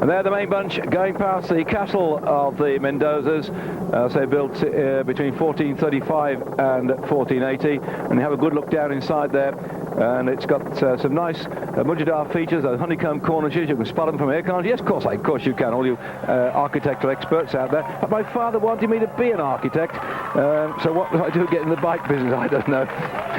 And they're the main bunch going past the castle of the Mendozas. They built between 1435 and 1480, and you have a good look down inside there. And it's got some nice Mujadar features, those honeycomb cornices. You can spot them from here, can't you? Yes, of course you can, all you architectural experts out there. But my father wanted me to be an architect, so what do I do get in the bike business? I don't know.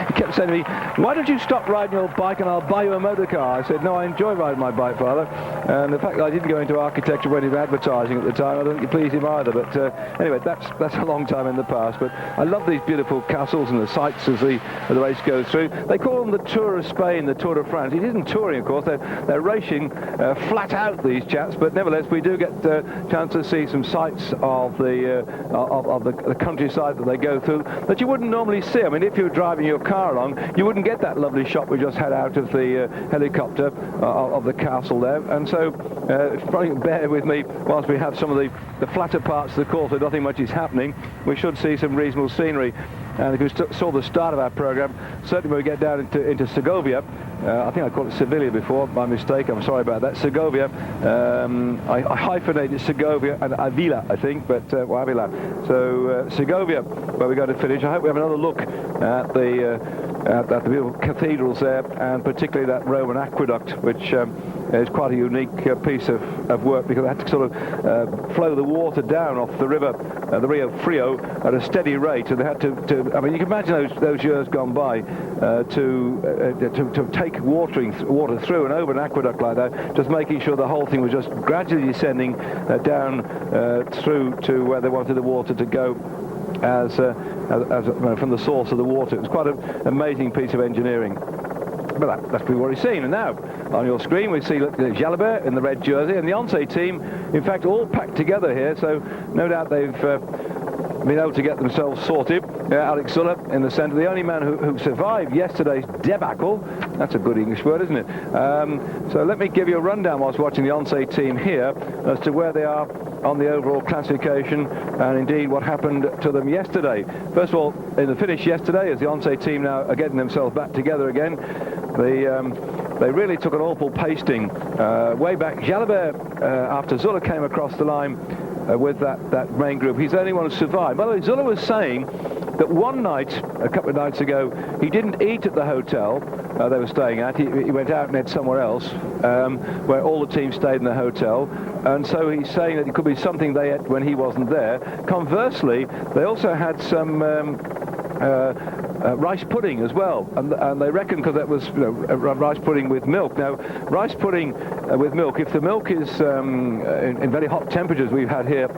He kept saying to me, why don't you stop riding your bike and I'll buy you a motor car? I said, no, I enjoy riding my bike, Father. And the fact that I didn't go into architecture when he was advertising at the time, I don't think it pleased him either. But anyway, that's a long time in the past. But I love these beautiful castles and the sights as the race goes through. They call them the Tour of Spain, the Tour de France. It isn't touring, of course. They're racing flat out, these chaps. But nevertheless, we do get a chance to see some sights of the countryside that they go through that you wouldn't normally see. I mean, if you were driving your car along, you wouldn't get that lovely shot we just had out of the helicopter of the castle there. And so, probably bear with me whilst we have some of the flatter parts of the course where nothing much is happening. We should see some reasonable scenery. And if you saw the start of our program, certainly when we get down into Segovia, I think I called it Sevilla before, my mistake, I'm sorry about that. Segovia, I hyphenated Segovia and Avila, I think, but Avila. So Segovia, where we're going to finish. I hope we have another look at the beautiful cathedrals there, and particularly that Roman aqueduct, which is quite a unique piece of work, because they had to sort of flow the water down off the river, the Rio Frio, at a steady rate, and they had to I mean, you can imagine those years gone by to take water through and over an aqueduct like that, just making sure the whole thing was just gradually descending down through to where they wanted the water to go as from the source of the water. It was quite an amazing piece of engineering. But that's we've already seen. And now on your screen we see Jalabert in the red jersey, and the Once team, in fact, all packed together here, so no doubt they've been able to get themselves sorted. Alex Zülle in the centre, the only man who survived yesterday's debacle. That's a good English word, isn't it? So let me give you a rundown whilst watching the Once team here as to where they are on the overall classification, and indeed what happened to them yesterday. First of all, in the finish yesterday, as the Once team now are getting themselves back together again, they really took an awful pasting way back. Jalabert, after Zülle came across the line with that main group, he's the only one who survived. By the way, Zülle was saying that one night, a couple of nights ago, he didn't eat at the hotel they were staying at. He went out and ate somewhere else, where all the team stayed in the hotel. And so he's saying that it could be something they ate when he wasn't there. Conversely, they also had some rice pudding as well, and they reckon because that was rice pudding with milk. Now, rice pudding with milk, if the milk is in very hot temperatures we've had here,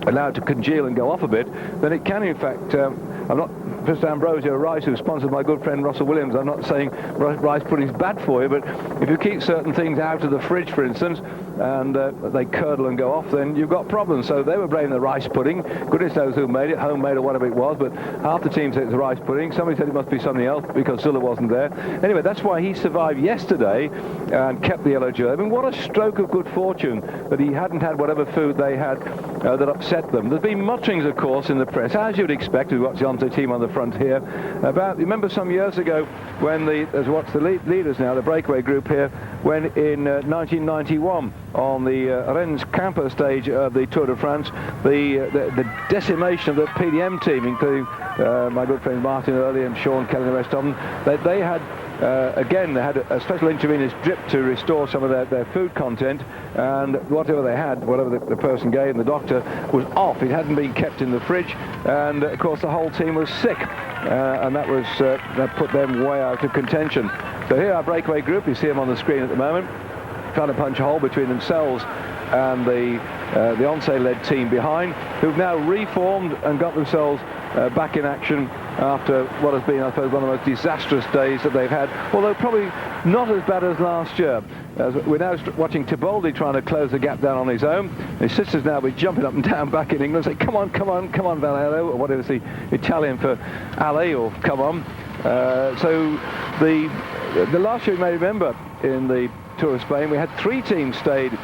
allowed to congeal and go off a bit, then it can in fact, I'm not Mr. Ambrosio Rice, who sponsored my good friend Russell Williams, I'm not saying rice pudding's bad for you, but if you keep certain things out of the fridge, for instance, and they curdle and go off, then you've got problems. So they were blaming the rice pudding. Goodness knows who made it, homemade or whatever it was, but half the team said it was rice pudding. Somebody said it must be something else because Zülle wasn't there. Anyway, that's why he survived yesterday and kept the yellow jersey. I mean, what a stroke of good fortune that he hadn't had whatever food they had that upset them. There's been mutterings, of course, in the press, as you'd expect. We've watched the Once team on the front here. Remember some years ago when the leaders now, the breakaway group here, when in 1991 on the Rennes Camper stage of the Tour de France, the decimation of the PDM team, including my good friend Martin Early and Sean Kelly and the rest of them, they had again, they had a special intravenous drip to restore some of their food content, and whatever they had, whatever the person gave, the doctor, was off. It hadn't been kept in the fridge, and of course the whole team was sick, and that put them way out of contention. So here our breakaway group, you see them on the screen at the moment, trying to punch a hole between themselves and the Once-led team behind, who've now reformed and got themselves back in action after what has been, I suppose, one of the most disastrous days that they've had, although probably not as bad as last year. We're now watching Tiboldi trying to close the gap down on his own. His sister's now be jumping up and down back in England, saying, come on, Valero, or whatever, the Italian for Ali, or come on. So the last year, you may remember, in the Tour of Spain, we had 3 teams stayed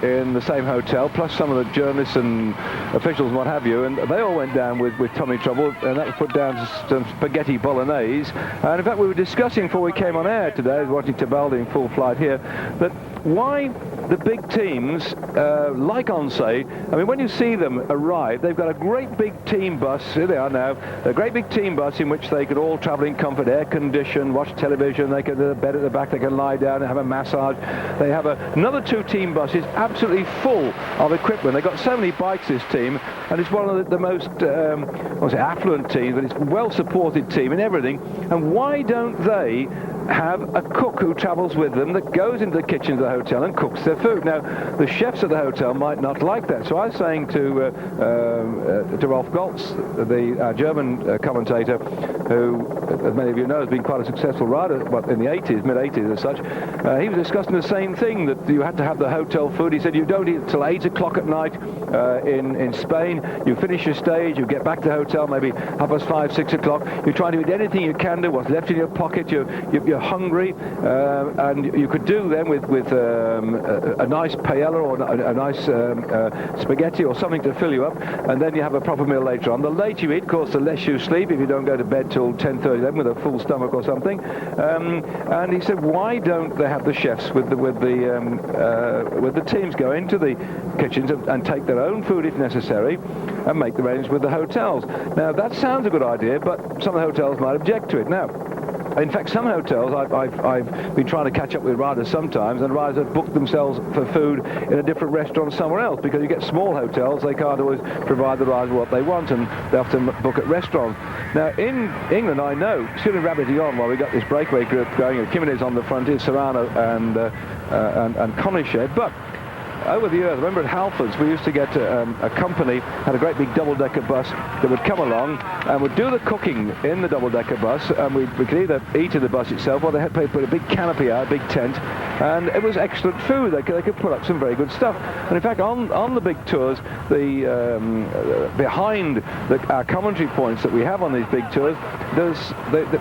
in the same hotel, plus some of the journalists and officials and what have you, and they all went down with tummy trouble, and that was put down to some spaghetti bolognese. And in fact, we were discussing before we came on air today, watching Tibaldi in full flight here, that why the big teams, like Onsay, I mean, when you see them arrive, they've got a great big team bus, here they are now, a great big team bus in which they could all travel in comfort, air-conditioned, watch television, they can have a bed at the back, they can lie down and have a massage. They have another 2 team buses absolutely full of equipment. They've got so many bikes, this team, and it's one of the most, affluent teams, but it's a well-supported team in everything. And why don't they have a cook who travels with them that goes into the kitchen of the hotel and cooks their food? Now, the chefs at the hotel might not like that. So I was saying to Rolf Goltz, the German commentator, who, as many of you know, has been quite a successful rider in the 80s, mid-80s as such. He was discussing the same thing, that you had to have the hotel food. He said you don't eat till 8 o'clock at night in Spain. You finish your stage, you get back to the hotel maybe 5:30, 6 o'clock. You're trying to eat anything you can do, what's left in your pocket. You're hungry, and you could do then with a nice paella or a nice spaghetti or something to fill you up, and then you have a proper meal later on. The later you eat, of course, the less you sleep if you don't go to bed till 10:30 then with a full stomach or something. And he said, why don't they have the chefs with the teams go into the kitchens and take their own food if necessary and make the arrangements with the hotels? Now that sounds a good idea, but some of the hotels might object to it. Now, in fact, some hotels, I've been trying to catch up with riders sometimes, and riders have booked themselves for food in a different restaurant somewhere else, because you get small hotels, they can't always provide the riders what they want, and they have to book at restaurants. Now, in England, I know, still rabbiting on while we got this breakaway group going, Jimenez on the front, is Serrano and Konichet, but over the years, I remember at Halfords, we used to get a company, had a great big double-decker bus that would come along and would do the cooking in the double-decker bus, and we could either eat in the bus itself, or they had to put a big canopy out, a big tent, and it was excellent food. They could put up some very good stuff. And in fact, on the big tours, behind our commentary points that we have on these big tours,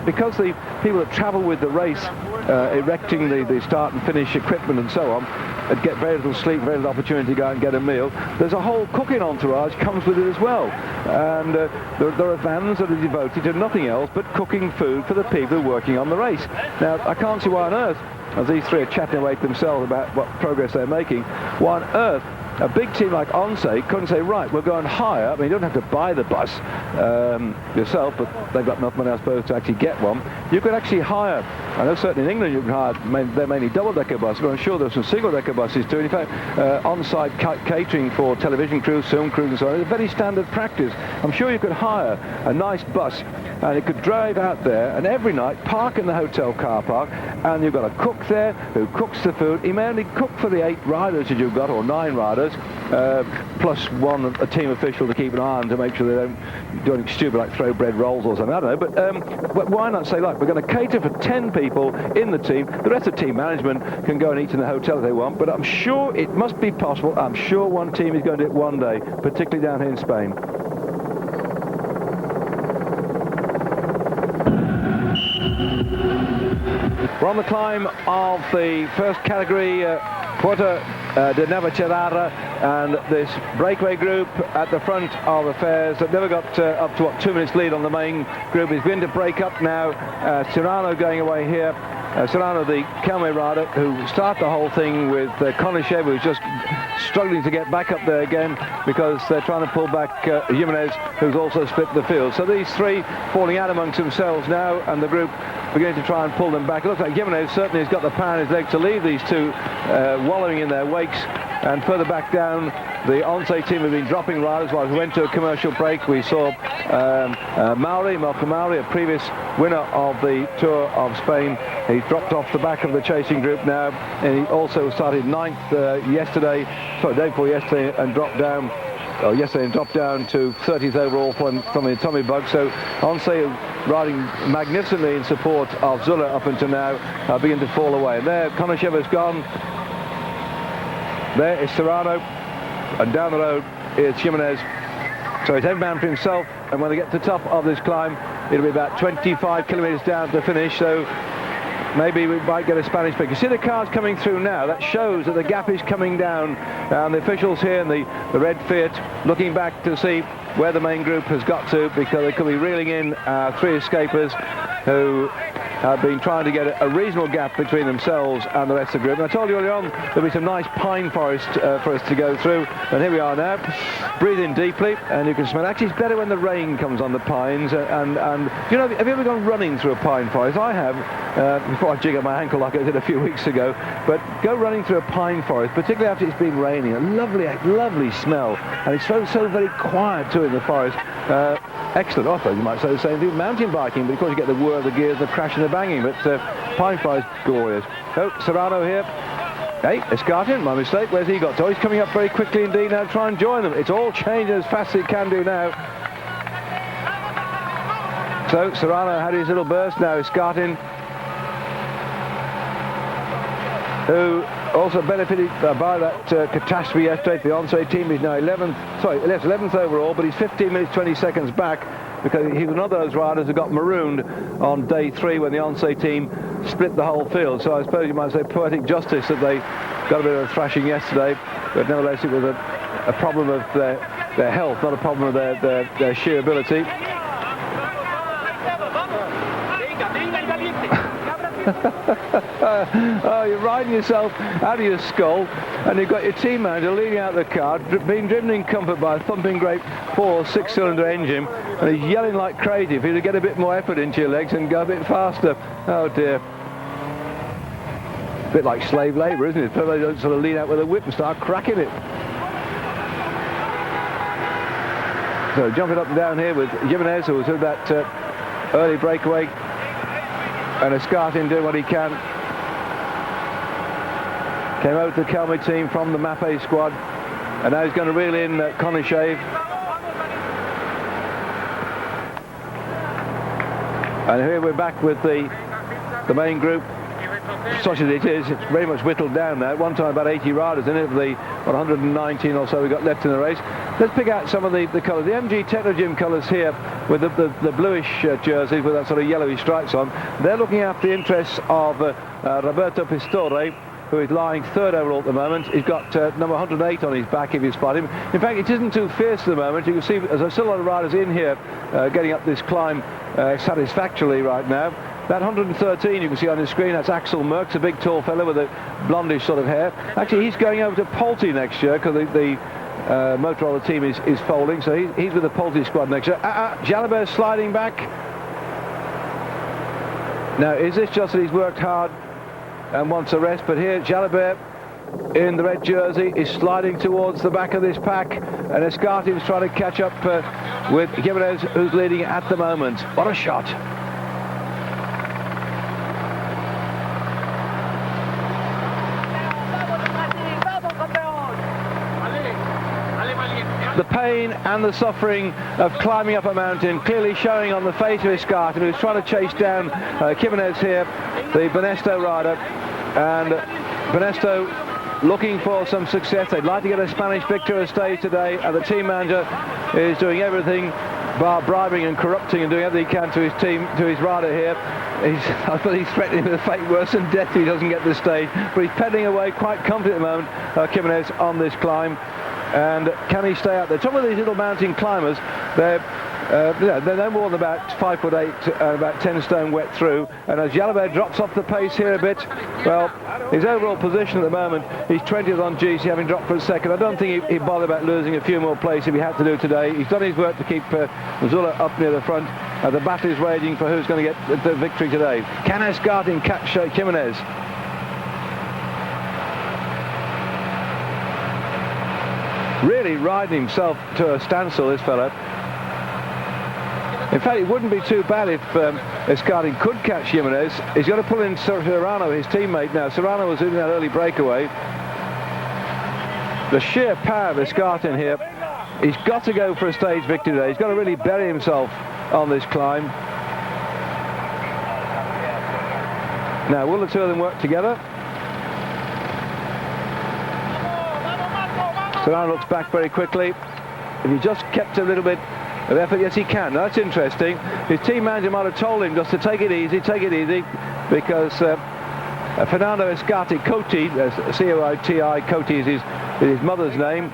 because the people that travel with the race, erecting the start and finish equipment and so on, and get very little sleep, very little opportunity to go out and get a meal, there's a whole cooking entourage comes with it as well. And there are vans that are devoted to nothing else but cooking food for the people working on the race. Now, I can't see why on earth, as these three are chatting away to themselves about what progress they're making, why on earth a big team like Onsay couldn't say, right, we'll go and hire. I mean, you don't have to buy the bus yourself, but they've got enough money, I suppose, to actually get one. You could actually hire, I know certainly in England you can hire, they're mainly double-decker buses, but I'm sure there's some single-decker buses too. In fact, on-site catering for television crews, film crews and so on is a very standard practice. I'm sure you could hire a nice bus and it could drive out there and every night park in the hotel car park, and you've got a cook there who cooks the food. He may only cook for the 8 riders that you've got, or 9 riders, plus a team official to keep an eye on to make sure they don't do anything stupid like throw bread rolls or something, I don't know, but why not say, look, we're going to cater for 10 people in the team, the rest of the team management can go and eat in the hotel if they want, but I'm sure it must be possible. I'm sure one team is going to do it one day, particularly down here in Spain. We're on the climb of the first category, Puerta de Navacerrada, and this breakaway group at the front of affairs that never got up to 2 minutes lead on the main group is beginning to break up now. Serrano going away here. Serrano, the Kelme rider, who started the whole thing with Konichet, who's just struggling to get back up there again because they're trying to pull back Jimenez, who's also split the field. So these three falling out amongst themselves now, and the group beginning to try and pull them back. It looks like Jimenez certainly has got the power in his leg to leave these two wallowing in their wakes. And further back down, the Onsay team have been dropping riders while we went to a commercial break. We saw Malcolm Mauri, a previous winner of the Tour of Spain. He dropped off the back of the chasing group now, and he also started 9th day before yesterday, and dropped down to 30th overall from the Tommy Bug. So Onsay riding magnificently in support of Zülle up until now, begin to fall away. And there, Konichet has gone. There is Serrano, and down the road is Jimenez. So he's headbound for himself, and when they get to the top of this climb, it'll be about 25 kilometres down to finish, so maybe we might get a Spanish pick. You see the cars coming through now, that shows that the gap is coming down, and the officials here in the red Fiat looking back to see where the main group has got to, because they could be reeling in 3 escapers who have been trying to get a reasonable gap between themselves and the rest of the group. And I told you earlier on there'll be some nice pine forest for us to go through, and here we are now. Breathe in deeply, and you can smell. Actually, it's better when the rain comes on the pines. And you know, have you ever gone running through a pine forest? I have, before I jiggered my ankle like I did a few weeks ago. But go running through a pine forest, particularly after it's been raining. A lovely smell, and it's so very quiet too in the forest. Excellent. I suppose you might say the same thing with mountain biking, but of course you get the whir of the gears, the crash and the banging. But pine forest, glorious. Oh, Serrano here. Hey, Escartin, my mistake. Where's he got to? He's coming up very quickly indeed now to try and join them. It's all changing as fast as it can do now. So Serrano had his little burst. Now Escartin, who also benefited by that catastrophe yesterday. The Once team is now 11th overall, but he's 15 minutes 20 seconds back, because he was one of those riders who got marooned on day 3 when the Once team split the whole field. So I suppose you might say poetic justice that they got a bit of a thrashing yesterday, but nevertheless it was a problem of their health, not a problem of their sheer ability. Oh, you're riding yourself out of your skull, and you've got your team manager leading out the car, being driven in comfort by a thumping great 4- or 6-cylinder engine, and he's yelling like crazy for you to get a bit more effort into your legs and go a bit faster. Oh dear. A bit like slave labour, isn't it? They don't sort of lean out with a whip and start cracking it. So jumping up and down here with Jimenez, who was with that early breakaway, and Escartin doing what he can. Came over to the Kelme team from the Maffei squad, and now he's going to reel in Konishev. And here we're back with the main group. Such as it is, it's very much whittled down now. At one time about 80 riders in it, of the 119 or so we got left in the race. Let's pick out some of the colours. The MG Technogym colours here, with the bluish jerseys with that sort of yellowy stripes on. They're looking after the interests of Roberto Pistore, who is lying 3rd overall at the moment. He's got number 108 on his back if you spot him. In fact, it isn't too fierce at the moment. You can see there's still a lot of riders in here getting up this climb satisfactorily right now. That 113 you can see on the screen, that's Axel Merckx, a big tall fellow with a blondish sort of hair. Actually, he's going over to Polte next year, because the Motorola team is folding, so he's with the Polte squad next year. Jalabert sliding back. Now, is this just that he's worked hard and wants a rest? But here, Jalabert in the red jersey is sliding towards the back of this pack, and Escartin's trying to catch up with Jimenez, who's leading at the moment. What a shot. The pain and the suffering of climbing up a mountain clearly showing on the face of Escartin, who's trying to chase down Jimenez here, the Banesto rider. And Banesto looking for some success. They'd like to get a Spanish victory on stage today, and the team manager is doing everything bar bribing and corrupting and doing everything he can to his team, to his rider here. I thought he's threatening with a fate worse than death if he doesn't get the stage, but he's pedalling away quite confident at the moment, Jimenez, on this climb. And can he stay out there? Some of these little mountain climbers, they're no more than about 5'8" and about 10 stone wet through. And as Jalabert drops off the pace here a bit, well, his overall position at the moment, he's 20th on GC, having dropped for a second. I don't think he'd bother about losing a few more places if he had to do today. He's done his work to keep Zülle up near the front. The battle is raging for who's going to get the victory today. Can Escartin catch Jimenez? Really riding himself to a standstill, this fellow. In fact, it wouldn't be too bad if Escartin could catch Jimenez. He's got to pull in Serrano, his teammate now. Serrano was in that early breakaway. The sheer power of Escartin here. He's got to go for a stage victory today. He's got to really bury himself on this climb. Now, will the two of them work together? Serrano looks back very quickly. If he just kept a little bit of effort, yes he can. Now, that's interesting. His team manager might have told him just to take it easy, because Fernando Escartin, Coti, C-O-I-T-I, Coti is his mother's name,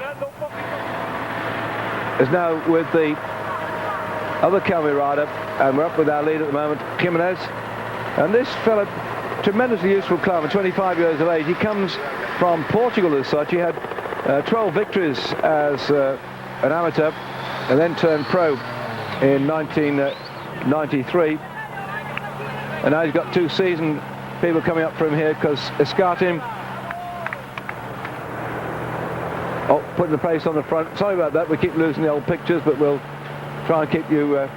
is now with the other Kelme rider, and we're up with our lead at the moment, Jimenez. And this fella, tremendously useful climber, 25 years of age. He comes from Portugal as such. He had 12 victories as an amateur and then turned pro in 1993. And now he's got 2 seasoned people coming up for him here, because Escartin, putting the pace on the front. Sorry about that, we keep losing the old pictures, but we'll try and keep you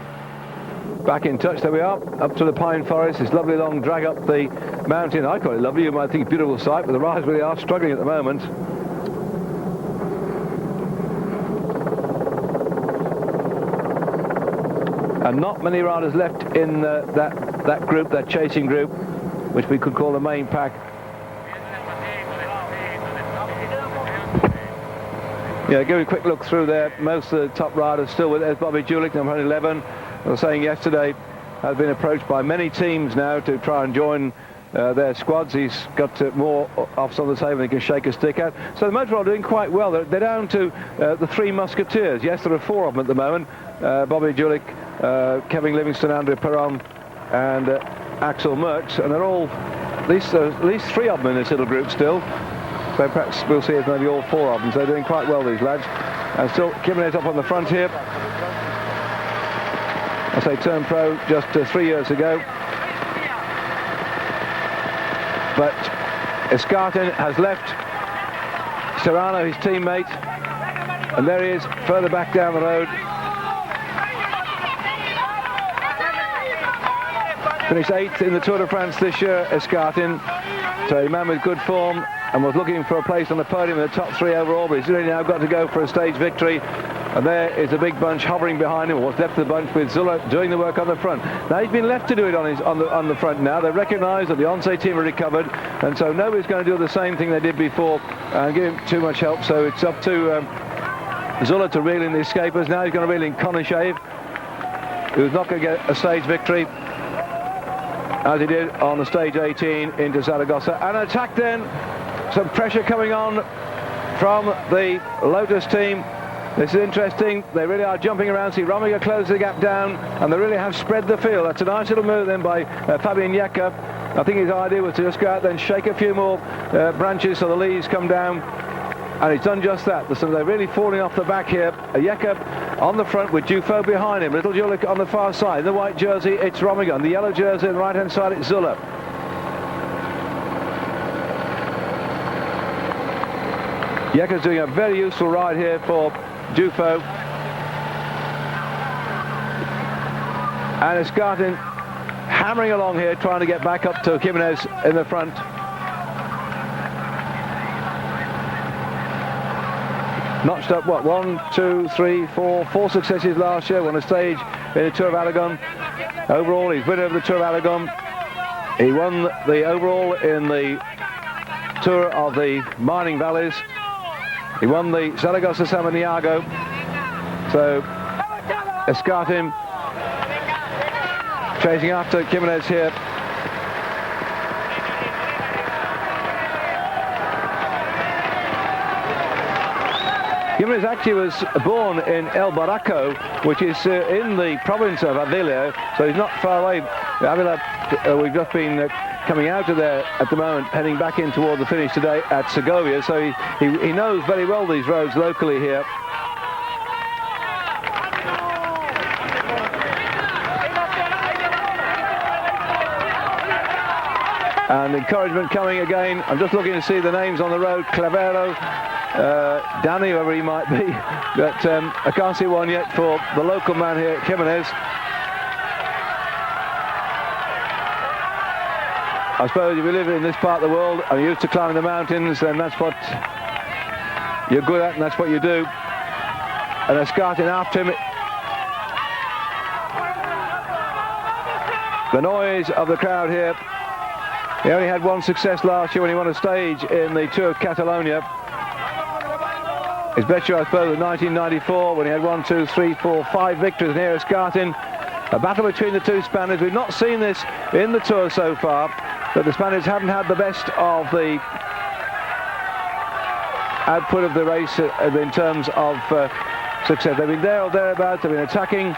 back in touch. There we are, up to the pine forest. This lovely long drag up the mountain. I call it lovely, you might think it's a beautiful sight, but the riders really are struggling at the moment. And not many riders left in that group, that chasing group, which we could call the main pack. Yeah, give a quick look through there. Most of the top riders still with. There's Bobby Julich, number 11. I was saying yesterday, has been approached by many teams now to try and join their squads. He's got more offs on the table than he can shake a stick at. So the motor are doing quite well. They're down to the 3 musketeers. Yes, there are 4 of them at the moment. Bobby Julich, Kevin Livingston, Andrea Perron, and Axel Merckx, and they're all at least 3 of them in this little group still. So perhaps we'll see if maybe all 4 of them. So they're doing quite well, these lads. And still Jimenez up on the front here. I say turned pro just 3 years ago. But Escartin has left Serrano, his teammate, and there he is, further back down the road. Finished 8th in the Tour de France this year, Escartin. So a man with good form, and was looking for a place on the podium in the top 3 overall, but he's really now got to go for a stage victory. And there is a big bunch hovering behind him, or what's left of the bunch, with Zülle doing the work on the front. Now he's been left to do it on the front now. They recognise that the Once team are recovered, and so nobody's going to do the same thing they did before and give him too much help. So it's up to Zülle to reel in the escapers. Now he's going to reel in Koniesev, who's not going to get a stage victory, as he did on the stage 18 into Zaragoza. And attack then, some pressure coming on from the Lotus team. This is interesting. They really are jumping around. See Rominger close the gap down, and they really have spread the field. That's a nice little move then by Fabian Jecker. I think his idea was to just go out there and shake a few more branches so the leaves come down, and he's done just that. So they're really falling off the back here. Jecker on the front with Dufaux behind him. Little Julich on the far side. In the white jersey, it's Rominger. On the yellow jersey on the right-hand side, it's Zülle. Jecker's doing a very useful ride here for Dufaux. And Escartin hammering along here, trying to get back up to Jimenez in the front. Notched up, what, 1, 2, 3, 4 successes last year. Won a stage in the Tour of Aragon. Overall, he's winner of the Tour of Aragon. He won the overall in the Tour of the Mining Valleys. He won the Zaragoza Samaniago. So Escartin chasing after Jimenez here. Jimenez actually was born in El Barraco, which is in the province of Avila, so he's not far away. Avila, we've just been coming out of there at the moment, heading back in toward the finish today at Segovia, so he knows very well these roads locally here. And encouragement coming again. I'm just looking to see the names on the road. Clavero, Danny, whoever he might be, but I can't see one yet for the local man here, Jimenez. I suppose if you live in this part of the world and you're used to climbing the mountains, then that's what you're good at and that's what you do. And Escartin after him. The noise of the crowd here. He only had 1 success last year when he won a stage in the Tour of Catalonia. His best year, I suppose, was 1994 when he had 1, 2, 3, 4, 5 victories. And here Escartin, a battle between the 2 Spaniards. We've not seen this in the Tour so far, but the Spaniards haven't had the best of the output of the race in terms of success. They've been there or thereabouts, they've been attacking,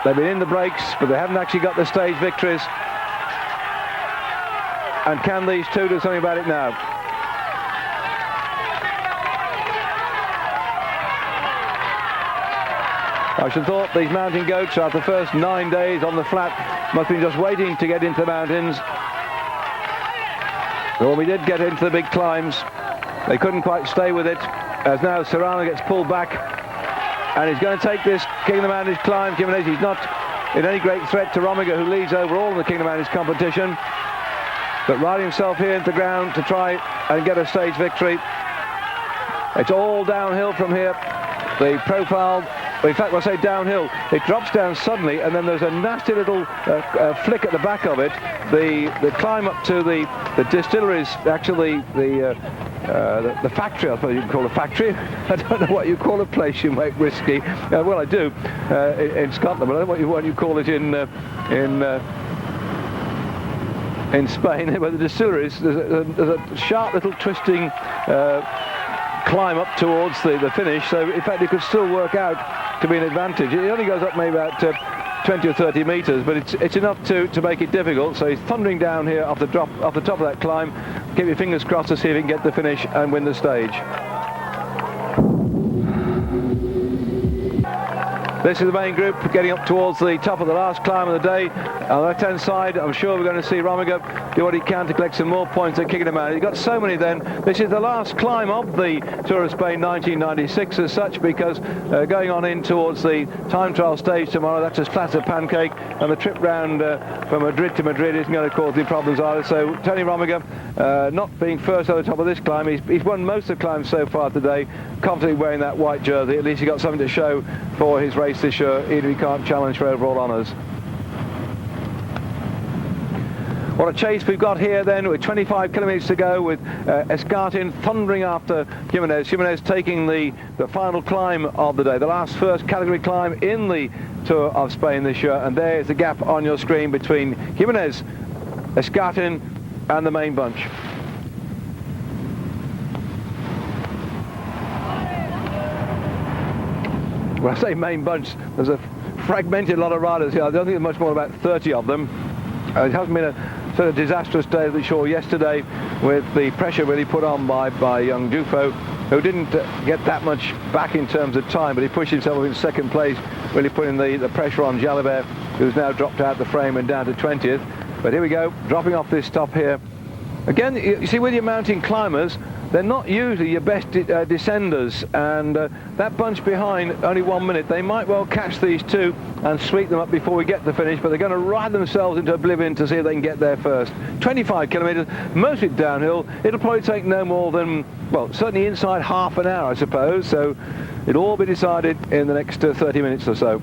they've been in the breaks, but they haven't actually got the stage victories. And can these two do something about it now? I should have thought these mountain goats, after the first 9 days on the flat, must have been just waiting to get into the mountains. Well, we did get into the big climbs. They couldn't quite stay with it, as now Serrano gets pulled back, and he's going to take this King of the Mountains climb. Jimenez, he's not in any great threat to Rominger, who leads overall in the King of the Mountains competition, but riding himself here into the ground to try and get a stage victory. It's all downhill from here. The profile, well, in fact, when I say downhill, it drops down suddenly, and then there's a nasty little flick at the back of it. The climb up to the distillery is actually the factory, I suppose you can call a factory. I don't know what you call a place you make whiskey. Well, I do in Scotland, but I don't know what you call it in Spain. Where the distilleries, there's a sharp little twisting climb up towards the finish, so in fact it could still work out to be an advantage. It only goes up maybe about 20 or 30 metres, but it's enough to make it difficult. So he's thundering down here off the top of that climb. Keep your fingers crossed to see if he can get the finish and win the stage. This is the main group getting up towards the top of the last climb of the day. On the left-hand side, I'm sure we're going to see Rominger do what he can to collect some more points at King of the Mountain. He's got so many then. This is the last climb of the Tour of Spain 1996 as such, because going on in towards the time trial stage tomorrow, that's as flat as a pancake, and the trip round from Madrid to Madrid isn't going to cause any problems either. So Tony Rominger, not being first at the top of this climb, he's won most of the climbs so far today, confidently wearing that white jersey. At least he got something to show for his race this year, even if he can't challenge for overall honours. What a chase we've got here then, with 25 kilometres to go, with Escartin thundering after Jimenez. Jimenez taking the final climb of the day, the last first category climb in the Tour of Spain this year, and there's the gap on your screen between Jimenez, Escartin and the main bunch. When I say main bunch, there's a fragmented lot of riders here. I don't think there's much more than about 30 of them. It hasn't been a sort of disastrous day at the shore yesterday, with the pressure really put on by young Dufo, who didn't get that much back in terms of time, but he pushed himself in second place, really putting the pressure on Jalibert, who's now dropped out the frame and down to 20th. But here we go, dropping off this top here. Again, you see, with your mountain climbers, they're not usually your best descenders, and that bunch behind, only 1 minute, they might well catch these two and sweep them up before we get to the finish, but they're going to ride themselves into oblivion to see if they can get there first. 25 kilometres, mostly downhill. It'll probably take no more than, well, certainly inside half an hour, I suppose, so it'll all be decided in the next 30 minutes or so.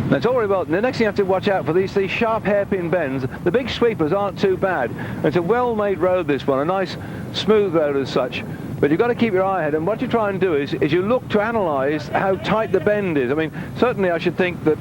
That's all very well. The next thing you have to watch out for, these sharp hairpin bends. The big sweepers aren't too bad. It's a well-made road, this one, a nice smooth road as such. But you've got to keep your eye ahead, and what you try and do is you look to analyse how tight the bend is. I mean, certainly I should think that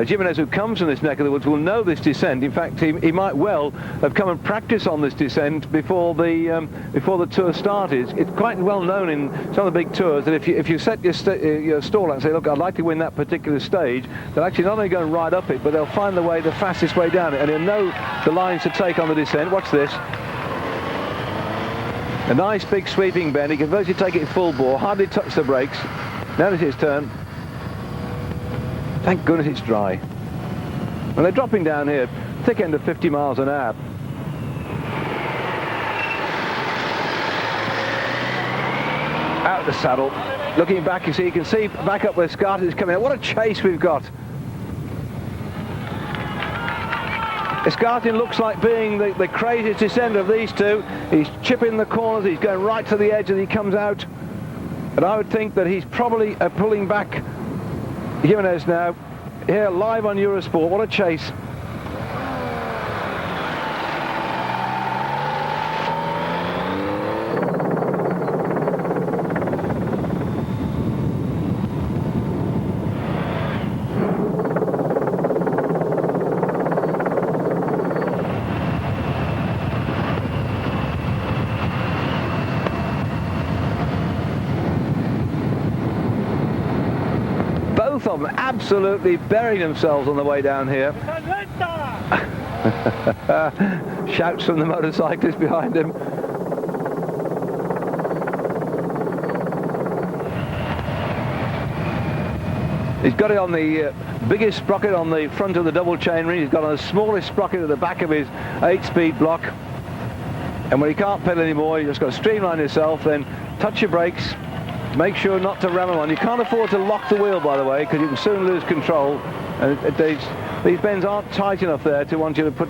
Jimenez, who comes from this neck of the woods, will know this descent. In fact, he might well have come and practiced on this descent before the tour started. It's quite well known in some of the big tours that if you set your stall out and say, look, I'd like to win that particular stage, they'll actually not only go and ride up it, but they'll find the fastest way down it, and he'll know the lines to take on the descent. Watch this. A nice big sweeping bend. He can virtually take it full bore, hardly touch the brakes. Now it's his turn. Thank goodness it's dry. And they're dropping down here, thick end of 50 miles an hour. Out of the saddle, looking back, you can see back up where Escartin is coming out. What a chase we've got. Escartin looks like being the craziest descender of these two. He's chipping the corners, he's going right to the edge as he comes out. And I would think that he's probably pulling back Jimenez now. Here, live on Eurosport, what a chase. of them absolutely burying themselves on the way down here. Shouts from the motorcyclist behind him. He's got it on the biggest sprocket on the front of the double chainring. He's got on the smallest sprocket at the back of his 8-speed block. And when he can't pedal anymore, you just got to streamline yourself, then touch your brakes, make sure not to ram them on. You can't afford to lock the wheel, by the way, because you can soon lose control. And these bends aren't tight enough there to want you to put...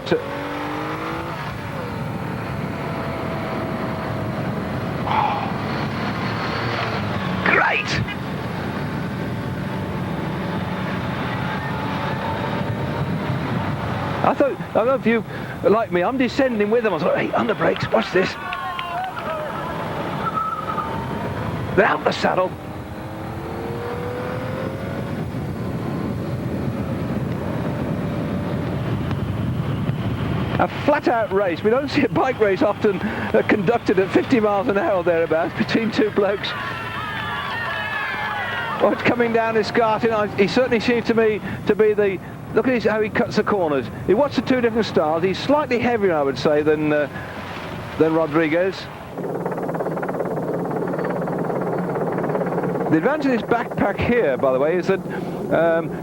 Great! I don't know if you, like me, I'm descending with them. I thought, hey, under brakes, watch this. They're out the saddle. A flat-out race. We don't see a bike race often conducted at 50 miles an hour thereabouts between two blokes. Oh, it's coming down Escartin. He certainly seems to me to be the... Look at how he cuts the corners. You watch the two different styles. He's slightly heavier, I would say, than Rodriguez. The advantage of this backpack here, by the way, is that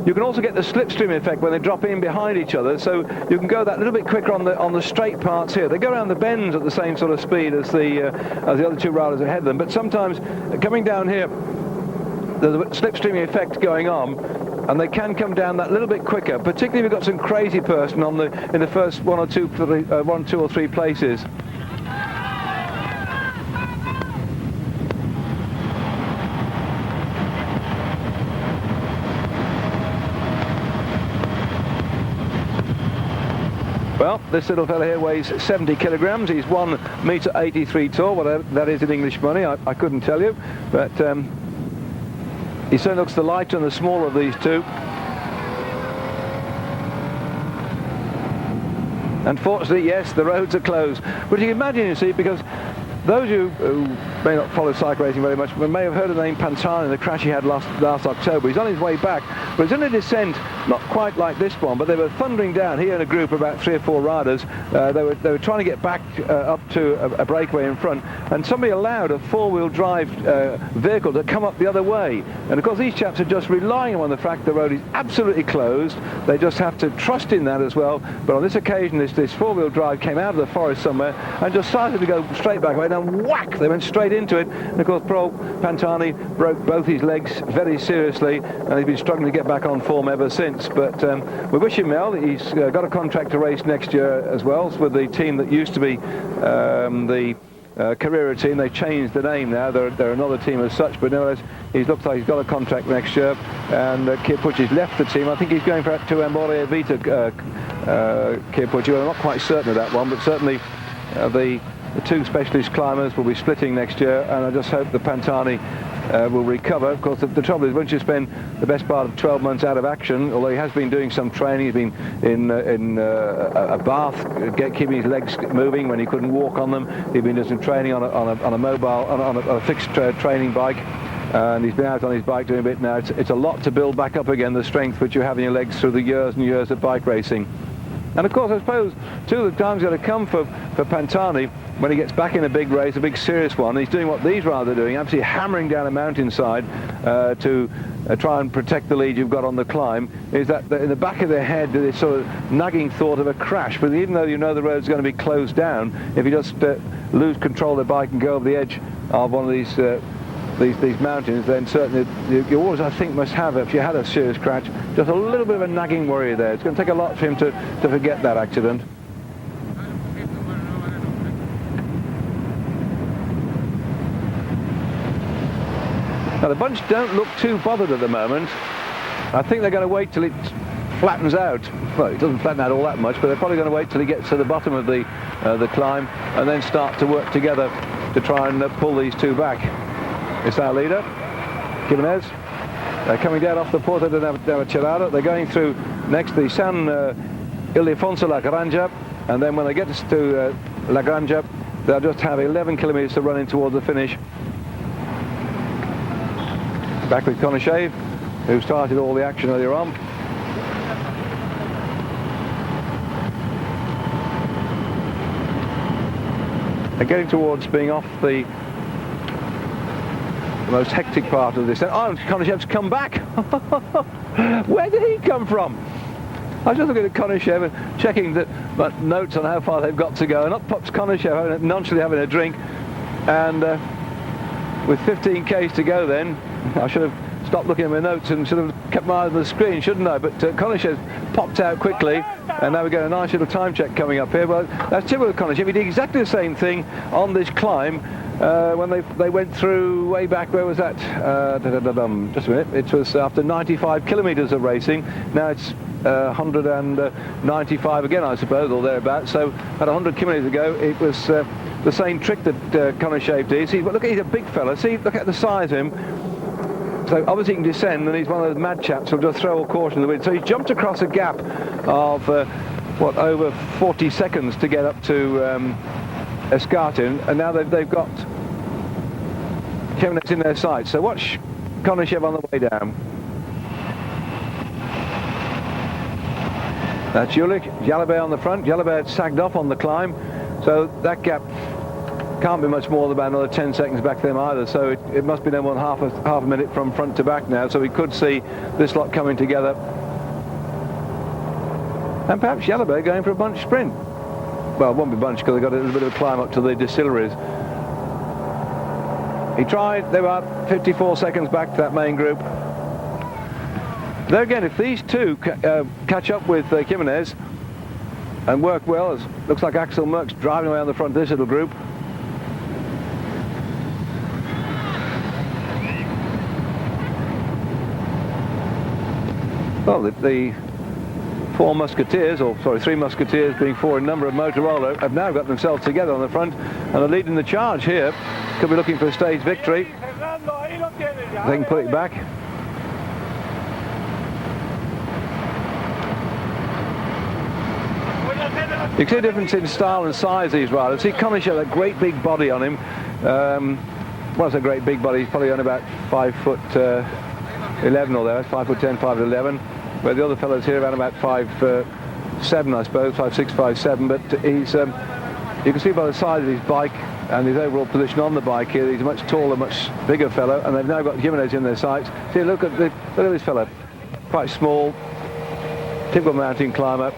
you can also get the slipstream effect when they drop in behind each other. So you can go that little bit quicker on the straight parts here. They go around the bends at the same sort of speed as the other two riders ahead of them. But sometimes coming down here, there's a slipstream effect going on, and they can come down that little bit quicker, particularly if you've got some crazy person in the first one, two or three places. Well, this little fella here weighs 70 kilograms. He's 1 meter 83 tall, whatever that is in English money. I couldn't tell you, but he certainly looks the lighter and the smaller of these two. Unfortunately, yes, the roads are closed. But you can imagine, you see, because those who may not follow cycle racing very much may have heard of the name Pantani, the crash he had last October. He's on his way back, but he's in a descent, not quite like this one, but they were thundering down. He and a group of about 3 or 4 riders. They were trying to get back up to a breakaway in front, and somebody allowed a 4-wheel drive vehicle to come up the other way. And of course, these chaps are just relying on the fact the road is absolutely closed. They just have to trust in that as well. But on this occasion, this 4-wheel drive came out of the forest somewhere and just started to go straight back away. And whack, they went straight into it. And of course, poor old Pantani broke both his legs very seriously, and he's been struggling to get back on form ever since. But we wish him well. He's got a contract to race next year as well with the team that used to be the Carrera team. They changed the name now. They're another team as such, but nevertheless, he looks like he's got a contract next year. And Kirpucci's left the team. I think he's going to Amore Vita, Kirpucci. I'm not quite certain of that one, but certainly the two specialist climbers will be splitting next year, and I just hope the Pantani will recover. Of course, the trouble is, once you spend the best part of 12 months out of action, although he has been doing some training, he's been in a bath, keeping his legs moving when he couldn't walk on them. He's been doing some training on a fixed training bike, and he's been out on his bike doing a bit now. It's a lot to build back up again, the strength which you have in your legs through the years and years of bike racing. And of course, I suppose, too, the time's going to come for Pantani when he gets back in a big race, a big serious one. He's doing what these riders are doing, absolutely hammering down a mountainside to try and protect the lead you've got on the climb. Is that in the back of their head, this sort of nagging thought of a crash. But even though you know the road's going to be closed down, if you just lose control of the bike and go over the edge of one of these mountains, then certainly you always, I think, must have, if you had a serious crash, just a little bit of a nagging worry there. It's going to take a lot for him to forget that accident. Now the bunch don't look too bothered at the moment. I think they're going to wait till it flattens out. Well, it doesn't flatten out all that much, but they're probably going to wait till he gets to the bottom of the climb and then start to work together to try and pull these two back. It's our leader, Jimenez. They're coming down off the Porta de Navacerrada. They're going through next the San Ildefonso La Granja, and then when they get to La Granja, they'll just have 11 kilometers to run in towards the finish. Back with Konachev. who started all the action earlier on. They're getting towards being off the most hectic part of this. Oh, Konishev's come back. Where did he come from? I was just looking at Konishev and checking that notes on how far they've got to go, and up pops Konishev nonchalantly having a drink, and with 15 k's to go then, I should have stopped looking at my notes and should have kept my eye on the screen, shouldn't I? But Konishev popped out quickly, and now we get a nice little time check coming up here. Well, that's typical of Konishev. He did exactly the same thing on this climb when they went through way back. Where was that? Just a minute. It was after 95 kilometres of racing. Now it's 195 again, I suppose, or thereabouts. So about 100 kilometres ago, it was the same trick that Konishev did. See, look, he's a big fella. See, look at the size of him. So obviously he can descend, and he's one of those mad chaps who'll just throw all caution in the wind. So he's jumped across a gap of over 40 seconds to get up to Escartin, and now they've got Jimenez in their sights. So watch Konishev on the way down. That's Jalabert on the front. Jalabert sagged off on the climb, so that gap can't be much more than about another 10 seconds back to them either, so it must be no more than half a minute from front to back now, so we could see this lot coming together. And perhaps Jalabert going for a bunch sprint. Well, it won't be bunch because they've got a little bit of a climb up to the distilleries. He tried. They were about 54 seconds back to that main group. There again, if these two catch up with Jimenez and work well, it looks like Axel Merckx driving away on the front of this little group. Well, the four musketeers, or sorry, three musketeers being four in number of Motorola, have now got themselves together on the front and are leading the charge here. Could be looking for a stage victory. They can put it back. You can see a difference in style and size of these riders. See Konishev, that great big body on him. Well, it's a great big body. He's probably on about 5'11" or there, 5'10", 5'11", where the other fellows here around about 5'7", I suppose, 5'6", 5'7", but he's, you can see by the size of his bike and his overall position on the bike here, he's a much taller, much bigger fellow, and they've now got Jimenez in their sights. See, look at this fellow, quite small, typical mountain climber.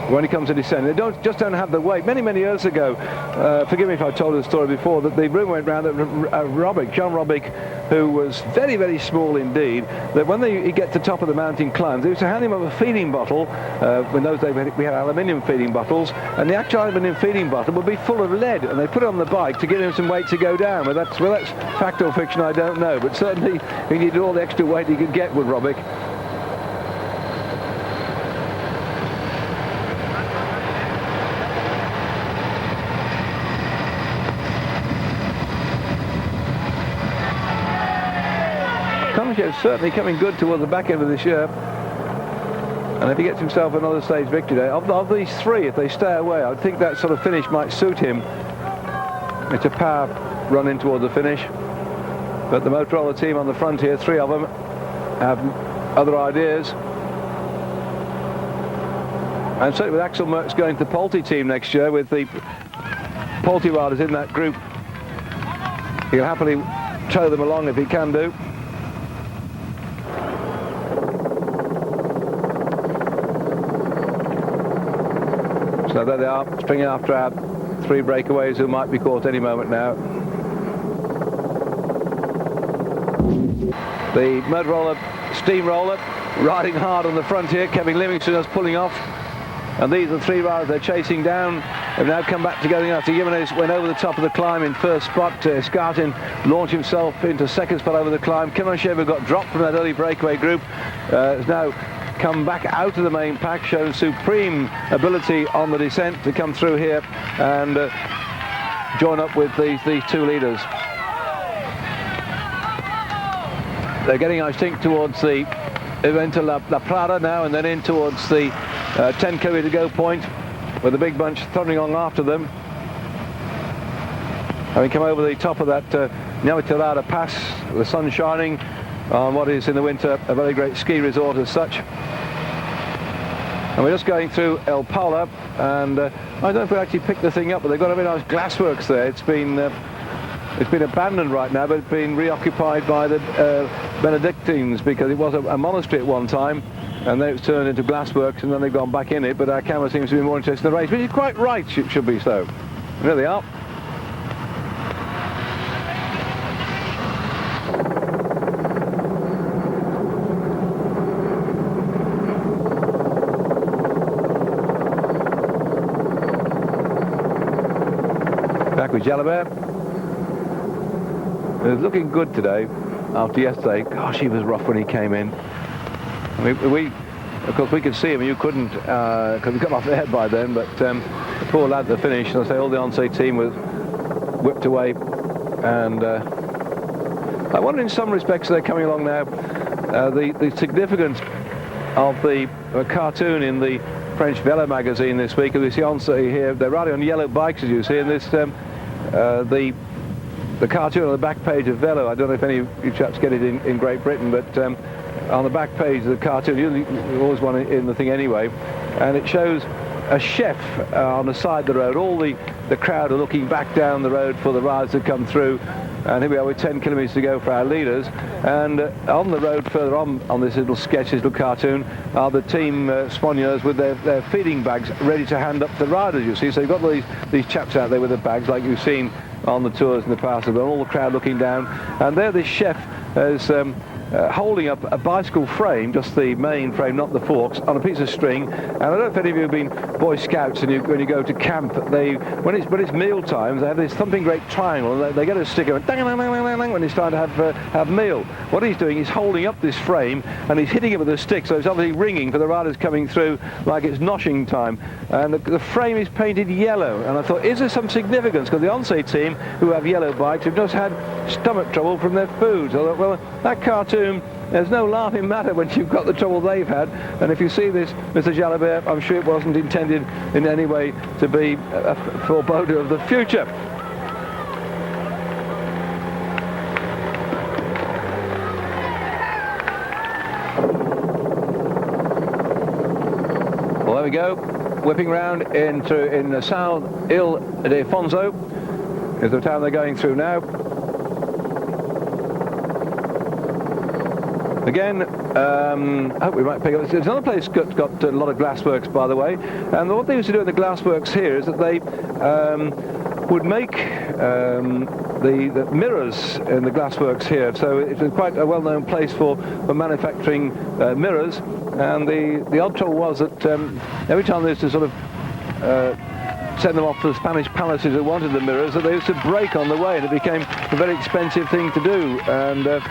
When he comes to descend, they just don't have the weight. Many years ago, forgive me if I told the story before, that the rumour went round that John Robic, who was very small indeed, that when he get to the top of the mountain climbs, they used to hand him a feeding bottle. In those days we had aluminium feeding bottles, and the actual aluminium feeding bottle would be full of lead, and they put it on the bike to give him some weight to go down. Well, that's fact or fiction, I don't know, but certainly he needed all the extra weight he could get with Robic. Konishev's certainly coming good towards the back end of this year, and if he gets himself another stage victory day, of these three, if they stay away, I think that sort of finish might suit him. It's a power run in towards the finish, but the Motorola team on the front here, three of them, have other ideas. And certainly with Axel Merckx going to the Polte team next year, with the Polte riders in that group, he'll happily tow them along if he can do. So there they are, springing after our three breakaways who might be caught any moment now. The Motorola steamroller riding hard on the frontier. Kevin Livingston is pulling off, and these are the three riders they're chasing down. They've now come back together after Jimenez went over the top of the climb in first spot. Escartin launched himself into second spot over the climb. Konishev, who got dropped from that early breakaway group, has now come back out of the main pack, shown supreme ability on the descent to come through here and join up with these two leaders. They're getting, I think, towards the Evento La Prada now, and then in towards the 10 km to go point, with the big bunch thundering on after them. Having come over the top of that Navatirada pass, the sun shining, on what is in the winter a very great ski resort as such. And we're just going through El Paula, and I don't know if we actually picked the thing up, but they've got a very nice glassworks there. It's been abandoned right now, but it's been reoccupied by the Benedictines, because it was a monastery at one time, and then it's turned into glassworks, and then they've gone back in it. But our camera seems to be more interested in the race, which is quite right, it should be so. There they are. Back with Jalabert. It was looking good today after yesterday. Gosh, he was rough when he came in. We of course, we could see him, and you couldn't, because we got off air by then, but the poor lad at the finish, and I say all the on-site team was whipped away, and I wonder in some respects they're coming along now, the significance of the cartoon in the French Velo magazine this week, as we see on-site here, they're riding on yellow bikes, as you see, and this, the cartoon on the back page of Velo, I don't know if any of you chaps get it in Great Britain, but on the back page of the cartoon, you always want it in the thing anyway, and it shows a chef on the side of the road. All the crowd are looking back down the road for the riders to come through, and here we are with 10 kilometres to go for our leaders, and on the road further on this little sketch, this little cartoon, are the team soigneurs with their feeding bags ready to hand up to the riders, you see. So you've got these chaps out there with the bags like you've seen on the tours in the past, and all the crowd looking down, and there this chef is holding up a bicycle frame, just the main frame, not the forks, on a piece of string. And I don't know if any of you have been Boy Scouts, and when you go to camp, when it's meal times, they have this thumping great triangle, and they get a sticker and dang, dang, dang, dang, dang, when it's time to have meal. What he's doing is holding up this frame, and he's hitting it with a stick, so it's obviously ringing for the riders coming through like it's noshing time. And the frame is painted yellow, and I thought, is there some significance? Because the Onse team, who have yellow bikes, have just had stomach trouble from their food. So I thought, well, that cartoon, there's no laughing matter when you've got the trouble they've had. And if you see this, Mr. Jalabert, I'm sure it wasn't intended in any way to be a foreboding of the future. Well, there we go, whipping round in São Ildefonso is the town they're going through now. Again, I hope we might pick up. There's another place that's got a lot of glassworks, by the way. And what they used to do in the glassworks here is that they would make the mirrors in the glassworks here. So it's quite a well-known place for manufacturing mirrors. And the odd trouble was that every time they used to sort of send them off to the Spanish palaces that wanted the mirrors, that they used to break on the way, and it became a very expensive thing to do. And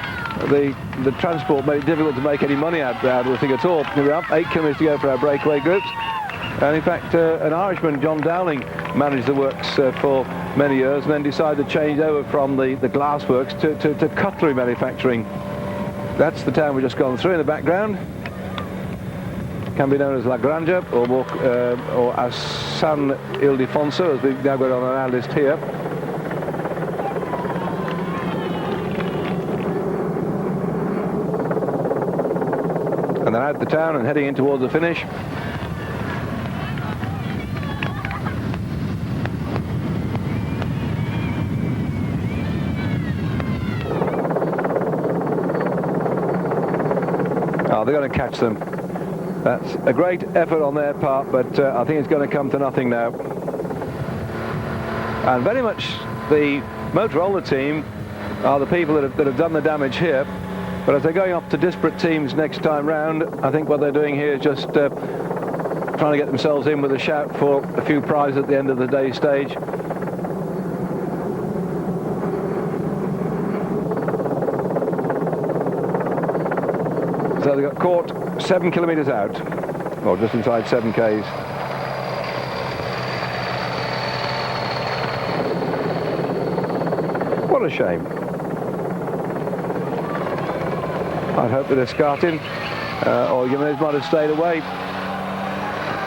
the transport made it difficult to make any money out of the thing at all. Here we are, 8 kilometres to go for our breakaway groups. And in fact, an Irishman, John Dowling, managed the works for many years, and then decided to change over from the glassworks to cutlery manufacturing. That's the town we've just gone through in the background. Can be known as La Granja, or as San Ildefonso, as we've now got on our list here. And then out the town and heading in towards the finish. Oh, they're going to catch them. That's a great effort on their part, but I think it's going to come to nothing now. And very much the Motorola team are the people that have done the damage here. But as they're going up to disparate teams next time round, I think what they're doing here is just trying to get themselves in with a shout for a few prizes at the end of the day stage. So they got caught 7 kilometres out, or just inside 7 Ks. What a shame. I'd hoped that Escartin or Jimenez might have stayed away.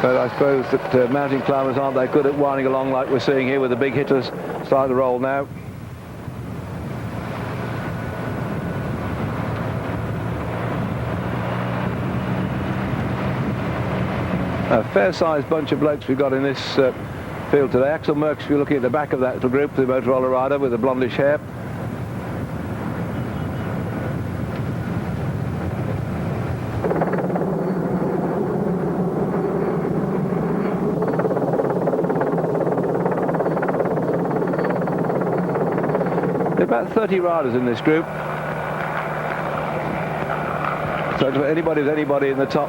But I suppose that mountain climbers aren't that good at winding along like we're seeing here with the big hitters starting to roll now. A fair-sized bunch of blokes we've got in this field today. Axel Merckx, if you're looking at the back of that little group, the motor roller rider with the blondish hair. There are about 30 riders in this group. So anybody in the top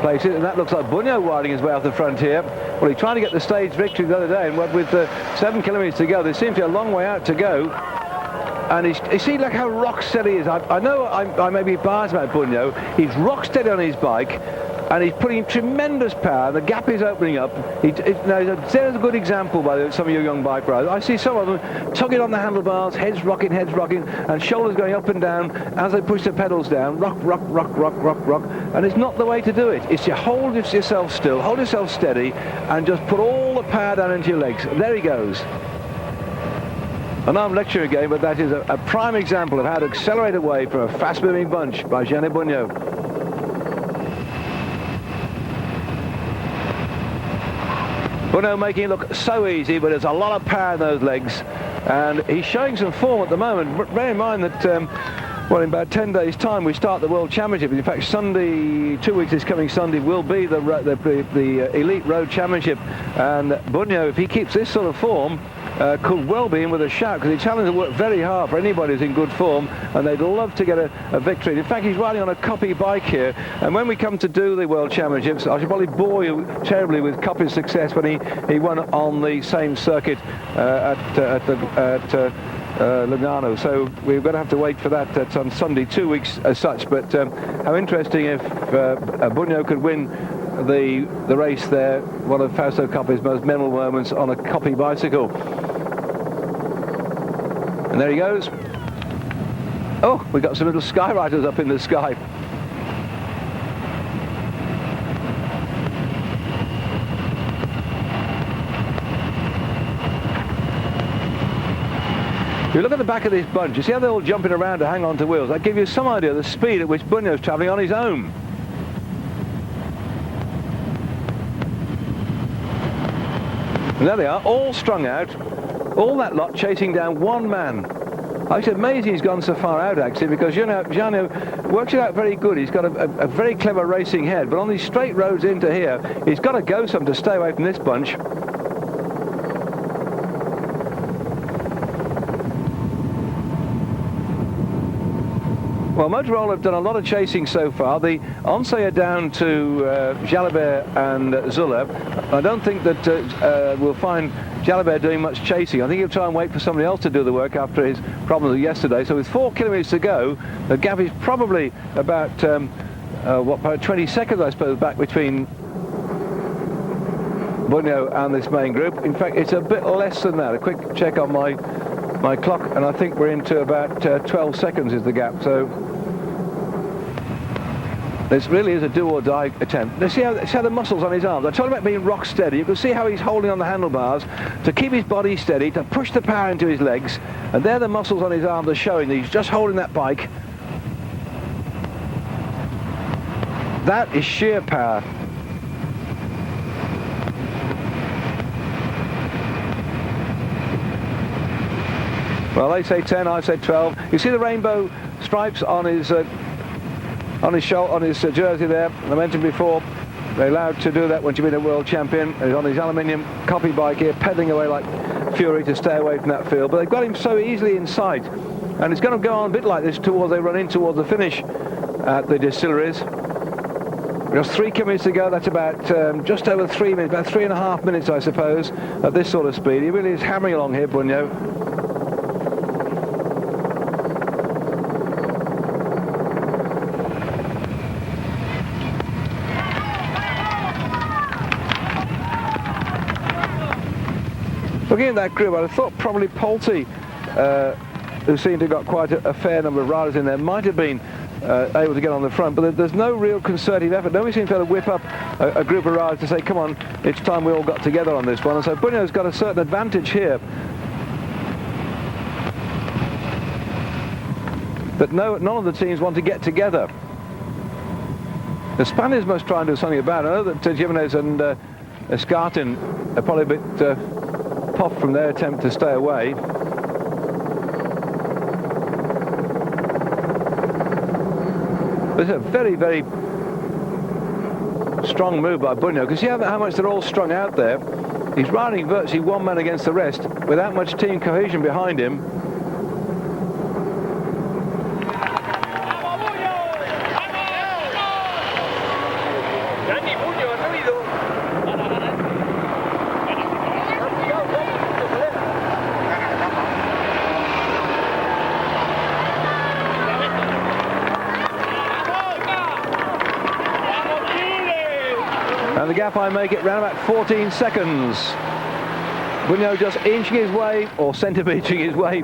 places, and that looks like Bunyo riding his way off the front here. Well, he tried to get the stage victory the other day, and with 7 kilometres to go, there seems to be a long way out to go. And you see, like how rock steady he is. I know I may be biased about Bunyo. He's rock steady on his bike, and he's putting in tremendous power. The gap is opening up. There's a good example by some of your young bike riders. I see some of them tugging on the handlebars, heads rocking, and shoulders going up and down as they push the pedals down. Rock, rock, rock, rock, rock, rock. And it's not the way to do it. It's you hold yourself still, hold yourself steady, and just put all the power down into your legs. There he goes. And I'm lecturing again, but that is a prime example of how to accelerate away from a fast-moving bunch by Bjarne Bunyo. Bunyo making it look so easy, but there's a lot of power in those legs, and he's showing some form at the moment. But bear in mind that, well, in about 10 days' time we start the World Championship. In fact, Sunday, 2 weeks this coming Sunday, will be the Elite Road Championship, and Bunyo, if he keeps this sort of form, could well be in with a shout, because he's having to work very hard for anybody who's in good form, and they'd love to get a victory. In fact, he's riding on a copy bike here, and when we come to do the World Championships, I should probably bore you terribly with Coppi's success when he won on the same circuit at Lugano. So we're going to have to wait for that. That's on Sunday, 2 weeks as such. But how interesting if Bunyo could win the race there, one of Fausto Coppi's most memorable moments on a copy bicycle. And there he goes. Oh, we've got some little skywriters up in the sky. If you look at the back of this bunch, you see how they're all jumping around to hang on to wheels. That gives you some idea of the speed at which Bunyo's travelling on his own. And there they are, all strung out, all that lot chasing down one man. It's amazing he's gone so far out, actually, because Bjarne works it out very good. He's got a very clever racing head, but on these straight roads into here, he's got to go some to stay away from this bunch. Well, Motorola have done a lot of chasing so far. The Once are down to Jalabert and Zülle. I don't think that we'll find Jalabert doing much chasing. I think he'll try and wait for somebody else to do the work after his problems of yesterday. So with 4 kilometres to go, the gap is probably about, about 20 seconds, I suppose, back between Bunyo and this main group. In fact, it's a bit less than that. A quick check on my clock, and I think we're into about 12 seconds is the gap. So this really is a do-or-die attempt. Let's see how the muscles on his arms. I told him about being rock steady. You can see how he's holding on the handlebars to keep his body steady, to push the power into his legs, and there the muscles on his arms are showing that he's just holding that bike. That is sheer power. Well, they say 10, I say 12. You see the rainbow stripes on his jersey there. I mentioned before, they're allowed to do that once you've been a world champion. He's on his aluminium copy bike here, pedaling away like fury to stay away from that field. But they've got him so easily in sight, and it's going to go on a bit like this towards they run in towards the finish at the distilleries. Just 3 kilometres to go. That's about just over 3 minutes, about 3.5 minutes, I suppose, at this sort of speed. He really is hammering along here, Bunyo. Looking at that group, I thought probably Pulte, who seemed to have got quite a fair number of riders in there, might have been able to get on the front, but there's no real concerted effort. Nobody seems to be able to whip up a group of riders to say, come on, it's time we all got together on this one. And so Bunyo's got a certain advantage here. But none of the teams want to get together. The Spaniards must try and do something about it. I know that Jimenez and Escartin are probably a bit puffed from their attempt to stay away. It's a very, very strong move by Bunyo, because see how much they're all strung out there. He's riding virtually one man against the rest without much team cohesion behind him. And the gap I make it round about 14 seconds. Bunyo just inching his way, or centimetre his way,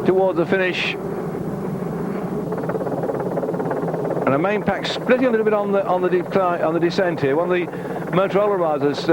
towards the finish. And the main pack splitting a little bit on the descent here. One of the Motorola riders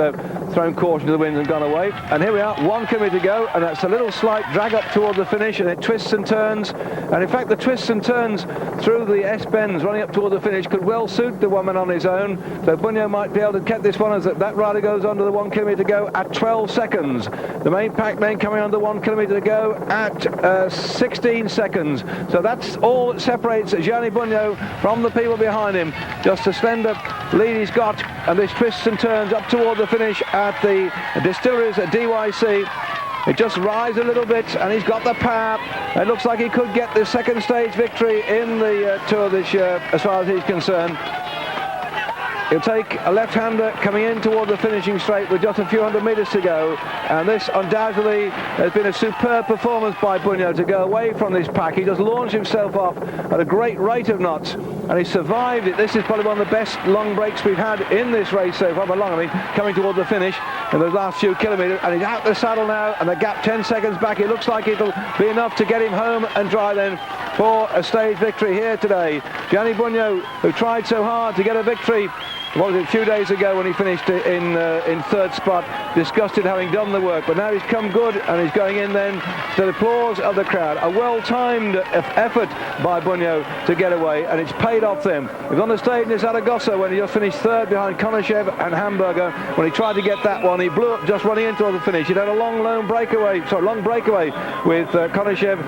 thrown caution to the wind and gone away. And here we are, 1 kilometre to go, and that's a little slight drag up towards the finish, and it twists and turns. And in fact, the twists and turns through the S-bends running up toward the finish could well suit the one man on his own. So Bunyo might be able to get this one as that rider goes on to the 1 kilometre to go at 12 seconds. The main pack then coming on the 1 kilometre to go at 16 seconds. So that's all that separates Bjarne Bunyo from the people behind him. Just a slender lead he's got, and this twists and turns up toward the finish at the distilleries at DYC. It just rises a little bit, and he's got the power. It looks like he could get the second stage victory in the Tour this year, as far as he's concerned. He'll take a left-hander coming in toward the finishing straight with just a few hundred metres to go, and this undoubtedly has been a superb performance by Bunyo to go away from this pack. He just launched himself off at a great rate of knots, and he survived it. This is probably one of the best long breaks we've had in this race so far. Coming toward the finish in those last few kilometres, and he's out the saddle now, and the gap 10 seconds back. It looks like it'll be enough to get him home and dry then for a stage victory here today. Bjarne Bunyo, who tried so hard to get a victory, what was it, a few days ago when he finished in third spot, disgusted having done the work, but now he's come good, and he's going in then to the applause of the crowd. A well-timed effort by Bunyo to get away, and it's paid off then. He was on the stage in Zaragoza when he just finished third behind Konashev and Hamburger. When he tried to get that one, he blew up just running into the finish. He'd had a long breakaway with Konashev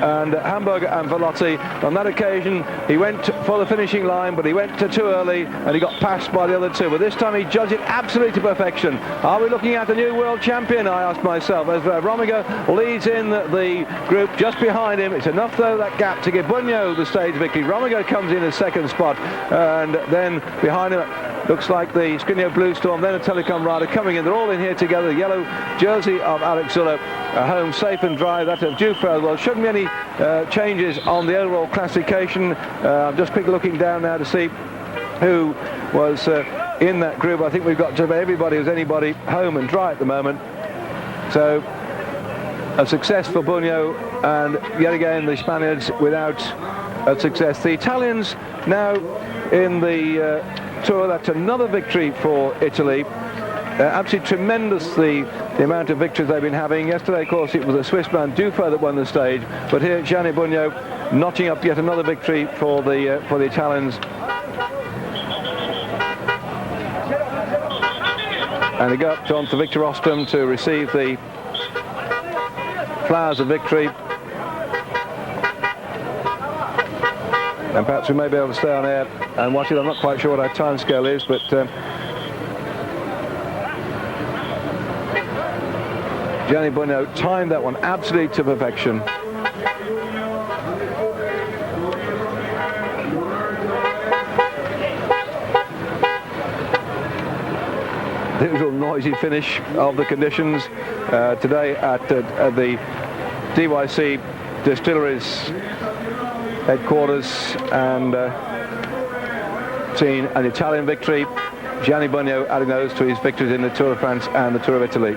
and Hamburger and Velotti. On that occasion, he went for the finishing line, but he went too early, and he got passed by the other two. But this time he judged it absolutely to perfection. Are we looking at a new world champion, I asked myself, as Rominger leads in the group just behind him. It's enough, though, that gap to give Bunyo the stage victory. Rominger comes in as second spot, and then behind him looks like the Skriniar Blue Storm, then a Telecom rider coming in. They're all in here together. The yellow jersey of Alex Zülle, home safe and dry. That of Dufresne. Well, shouldn't be any changes on the overall classification. I'm just quickly looking down now to see who was in that group. I think we've got just about everybody who's anybody home and dry at the moment. So a success for Bunyo, and yet again the Spaniards without a success. The Italians now in the Tour. That's another victory for Italy. Absolutely tremendous the amount of victories they've been having. Yesterday, of course, it was a Swiss man, Dufresne, that won the stage, but here Bjarne Bunyo notching up yet another victory for the Italians. And they go up to Victor Ostrom to receive the flowers of victory. And perhaps we may be able to stay on air and watch it. I'm not quite sure what our time scale is, but Bjarne Bunyo timed that one absolutely to perfection. The usual noisy finish of the conditions today at the DYC Distilleries headquarters, and seen an Italian victory. Bjarne Bunyo adding those to his victories in the Tour of France and the Tour of Italy.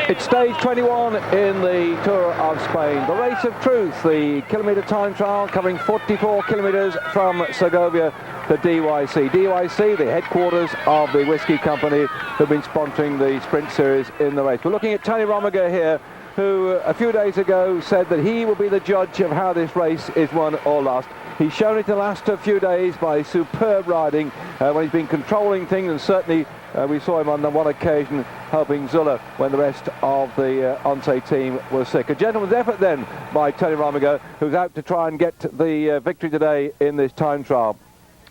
It's Stage 21 in the Tour of Spain. The race of truth, the kilometre time trial covering 44 kilometres from Segovia to DYC. DYC, the headquarters of the whisky company who've been sponsoring the sprint series in the race. We're looking at Tony Rominger here, who a few days ago said that he will be the judge of how this race is won or lost. He's shown it the last few days by superb riding when he's been controlling things, and certainly we saw him on one occasion helping Zülle when the rest of the Once team was sick. A gentleman's effort then by Tony Rominger, who's out to try and get the victory today in this time trial.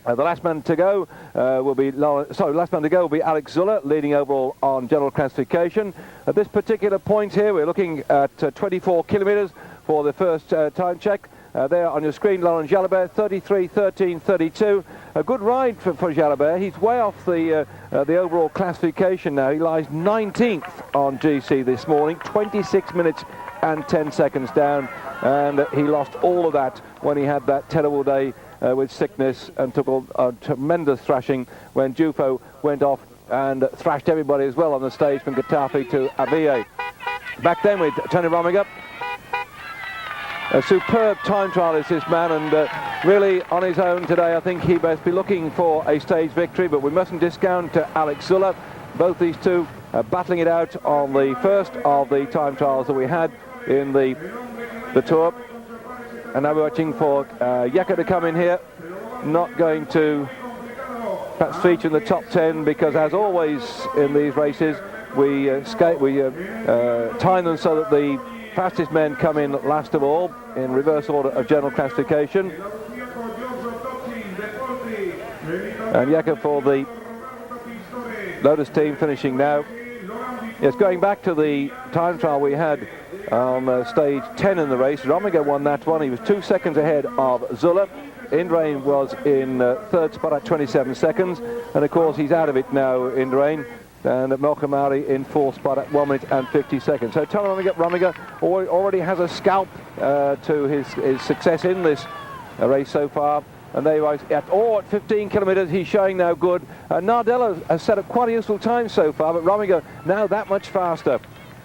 The last man to go will be Alex Zülle, leading overall on general classification. At this particular point here, we're looking at 24 kilometres for the first time check. There on your screen, Laurent Jalabert, 33:13:32. A good ride for Jalabert. He's way off the overall classification now. He lies 19th on GC this morning, 26 minutes and 10 seconds down, and he lost all of that when he had that terrible day with sickness and took a tremendous thrashing when Jufo went off and thrashed everybody as well on the stage from Getafe to Avia. Back then with Tony Rominger. A superb time trialist, this man, and really on his own today. I think he best be looking for a stage victory, but we mustn't discount Alex Zülle. Both these two battling it out on the first of the time trials that we had in the Tour. And now we're watching for Jekke to come in here. Not going to perhaps feature in the top 10 because, as always in these races, we time them so that the fastest men come in last of all in reverse order of general classification. And Jekke for the Lotus team finishing now. Yes, going back to the time trial we had on stage 10 in the race, Rominger won that one. He was 2 seconds ahead of Zülle. Indurain was in third spot at 27 seconds, and of course he's out of it now, Indurain. And Melkamari in fourth spot at 1 minute and 50 seconds. So Tony Rominger already has a scalp to his success in this race so far. And there he was at 15 kilometres. He's showing now good. Nardello has set up quite a useful time so far, but Rominger now that much faster.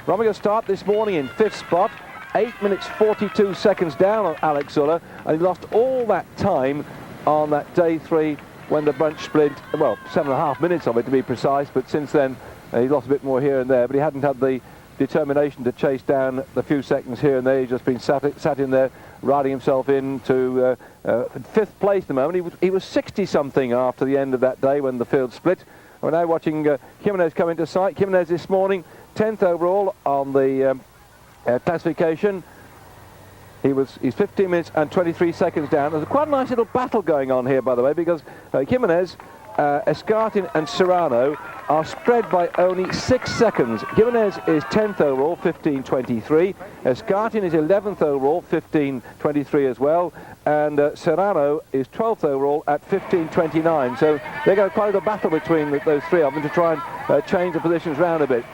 Rominger start this morning in fifth spot, 8 minutes 42 seconds down on Alex Zülle, and he lost all that time on that day 3 when the bunch split, well, 7.5 minutes of it to be precise, but since then he lost a bit more here and there, but he hadn't had the determination to chase down the few seconds here and there. He's just been sat in there, riding himself into fifth place at the moment. He was 60-something after the end of that day when the field split. We're now watching Jimenez come into sight. Jimenez this morning, 10th overall on the classification. He's 15 minutes and 23 seconds down. There's quite a nice little battle going on here, by the way, because Jimenez, Escartin and Serrano are spread by only 6 seconds. Jimenez is 10th overall, 15:23. Escartin is 11th overall, 15:23 as well. And Serrano is 12th overall at 15:29. So they've got quite a little battle between those three of them to try and change the positions round a bit.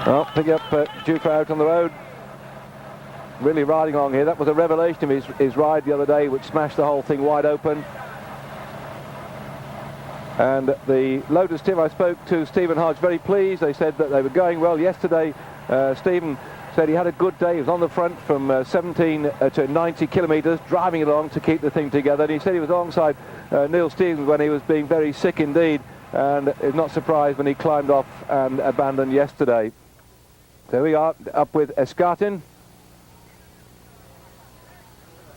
Well, picking up Jufo out on the road. Really riding along here. That was a revelation of his ride the other day, which smashed the whole thing wide open. And the Lotus team, I spoke to Stephen Hodge, very pleased. They said that they were going well. Yesterday, Stephen said he had a good day. He was on the front from 17 to 90 kilometres, driving along to keep the thing together. And he said he was alongside Neil Stevens when he was being very sick indeed, and is not surprised when he climbed off and abandoned yesterday. So we are up with Escartin.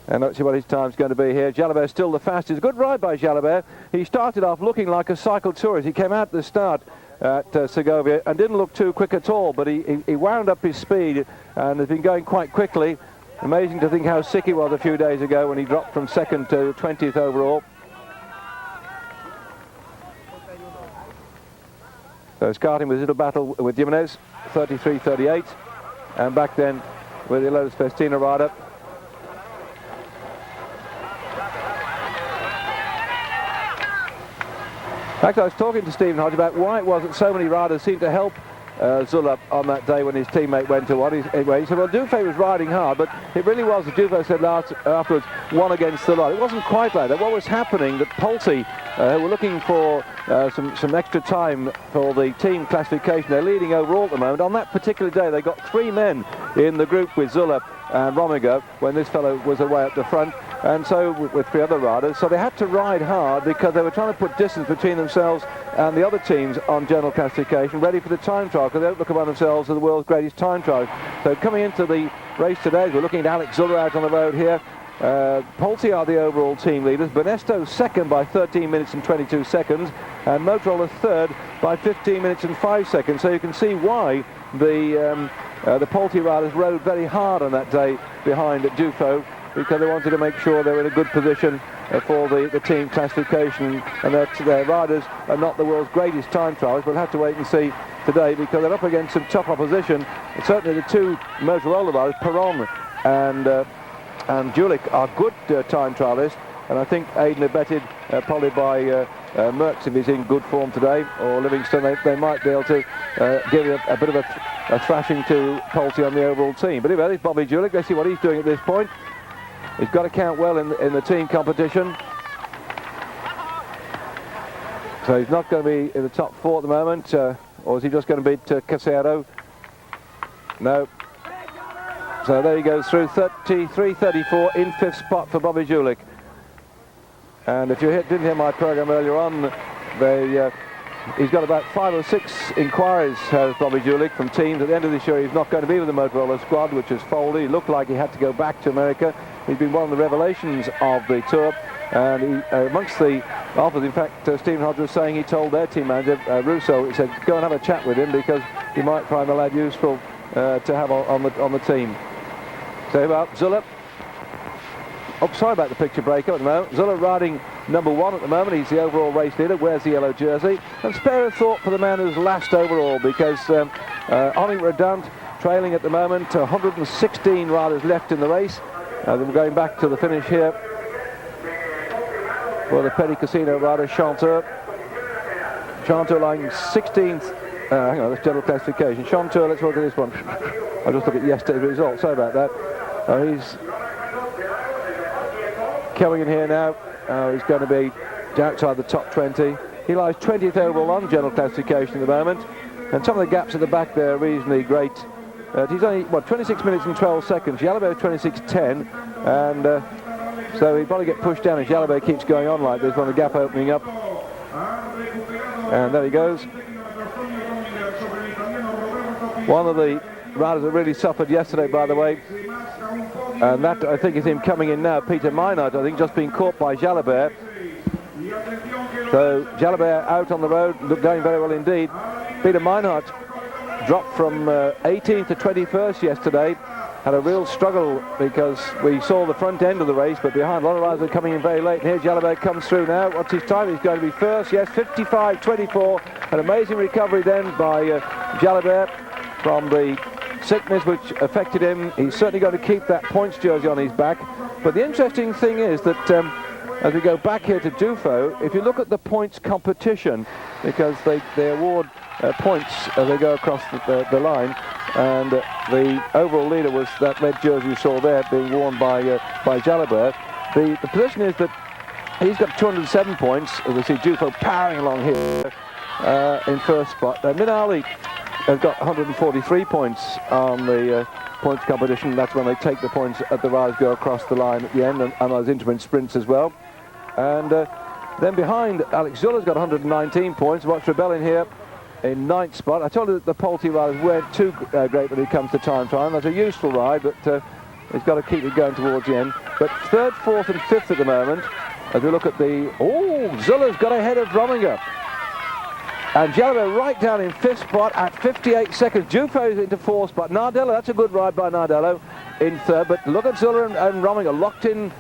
And let's see what his time's going to be here. Jalabert still the fastest. Good ride by Jalabert. He started off looking like a cycle tourist. He came out at the start at Segovia and didn't look too quick at all, but he wound up his speed and has been going quite quickly. Amazing to think how sick he was a few days ago when he dropped from 2nd to 20th overall. So starting with a little battle with Jimenez, 33:38, and back then with the Lotus Festina rider. In fact, I was talking to Stephen Hodge about why it was that so many riders seemed to help Zülle on that day when his teammate went away. He said, well, Dufay was riding hard, but it really was, as Dufay said afterwards, one against the lot. It wasn't quite like that. What was happening, that Pulte, who were looking for some extra time for the team classification, they're leading overall at the moment. On that particular day, they got 3 men in the group with Zülle and Rominger when this fellow was away at the front, and so with 3 other riders. So they had to ride hard because they were trying to put distance between themselves and the other teams on general classification, ready for the time trial, because they don't look upon themselves as the world's greatest time trial. So coming into the race today, we're looking at Alex Zülle out on the road here. Pulte are the overall team leaders. Benesto second by 13 minutes and 22 seconds, and Motorola third by 15 minutes and 5 seconds. So you can see why the Pulte riders rode very hard on that day behind Dufay, because they wanted to make sure they were in a good position for the team classification, and that their riders are not the world's greatest time trials. We'll have to wait and see today, because they're up against some tough opposition. And certainly the 2 Motorola riders, Perron and Julik, are good time trialists, and I think aided and abetted probably by Merckx, if he's in good form today, or Livingston, they might be able to give a bit of a thrashing to Pulte on the overall team. But anyway, there's Bobby Julik. Let's see what he's doing at this point. He's got to count well in the team competition. So he's not going to be in the top 4 at the moment, or is he just going to beat Casero? No. So there he goes through 33-34 in 5th spot for Bobby Julik. And if you didn't hear my program earlier on, he's got about 5 or 6 inquiries, has Bobby Julik, from teams. At the end of this year, he's not going to be with the Motorola squad, which has folded. He looked like he had to go back to America. He's been one of the revelations of the tour, and he, amongst the offers, in fact, Stephen Hodge was saying he told their team manager, Russo, he said, go and have a chat with him, because he might find the lad useful to have on the team. So Zülle. Oh, sorry about the picture breakup at the moment. Zülle riding number 1 at the moment. He's the overall race leader, wears the yellow jersey. And spare a thought for the man who's last overall, because Henri Redant trailing at the moment. 116 riders left in the race. We're going back to the finish here for the Petit Casino rider, Chanteur. Chanteur lying 16th. Hang on, that's general classification. Chanteur, let's look at this one. I'll just look at yesterday's result. Sorry about that. He's coming in here now. He's going to be outside the top 20. He lies 20th overall on general classification at the moment, and some of the gaps at the back there are reasonably great. He's only, 26 minutes and 12 seconds. Jalabert 26.10, and so he'll probably get pushed down as Jalabert keeps going on like this, when the gap opening up. And there he goes. One of the riders that really suffered yesterday, by the way, and that, I think, is him coming in now. Peter Meinhardt, I think, just being caught by Jalabert. So Jalabert out on the road, going very well indeed. Peter Meinhardt dropped from 18th to 21st yesterday. Had a real struggle, because we saw the front end of the race, but behind a lot of riders are coming in very late. And here Jalabert comes through now. What's his time? He's going to be first. Yes, 55.24. An amazing recovery then by Jalabert from the sickness which affected him. He's certainly going to keep that points jersey on his back. But the interesting thing is that as we go back here to Dufay, if you look at the points competition, because they award points as they go across the line, and the overall leader was that red jersey you saw there, being worn by Jalabert. The position is that he's got 207 points, as we see Dufay powering along here in 1st spot. Minali has got 143 points on the points competition. That's when they take the points at the rise, go across the line at the end, and those interim sprints as well. And then behind, Alex Zülle's got 119 points. Watch Rebel in here in 9th spot. I told you that the Pulte riders weren't too great when it comes to time trial. That's a useful ride, but he's got to keep it going towards the end. But 3rd, 4th and 5th at the moment, as we look at the... Oh, Zülle's got ahead of Rominger. And Jalabert right down in 5th spot at 58 seconds. Dufay is into 4th spot. Nardello, that's a good ride by Nardello in 3rd. But look at Zülle and Rominger locked in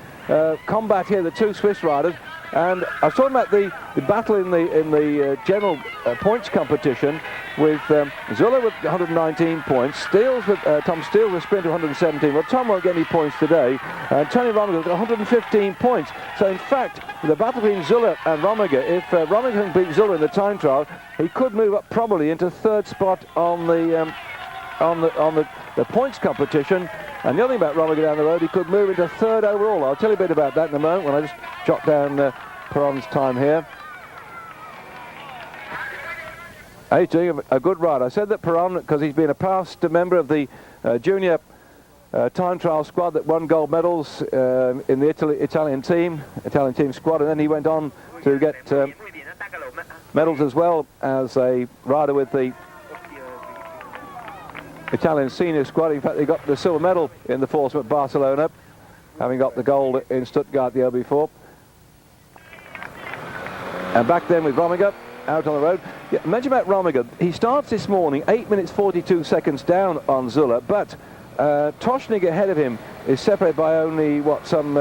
combat here, the 2 Swiss riders. And I was talking about the battle in the general points competition with Zülle with 119 points, Tom Steele with sprint 117. Well, Tom won't get any points today, and Tony Rominger got 115 points. So in fact, the battle between Zülle and Rominger, if Rominger can beat Zülle in the time trial, he could move up probably into third spot on the points competition. And the other thing about Rominger down the road, he could move into third overall. I'll tell you a bit about that in a moment when I just jot down Perron's time here. He's doing a good ride. I said that Perron, because he's been a past member of the junior time trial squad that won gold medals in the Italian team squad, and then he went on to get medals as well as a rider with the Italian senior squad. In fact, he got the silver medal in the foursome at Barcelona, having got the gold in Stuttgart the year before. And back then with Rominger out on the road. Yeah, mention about Rominger. He starts this morning 8 minutes 42 seconds down on Zülle, but Toschnig ahead of him is separated by only some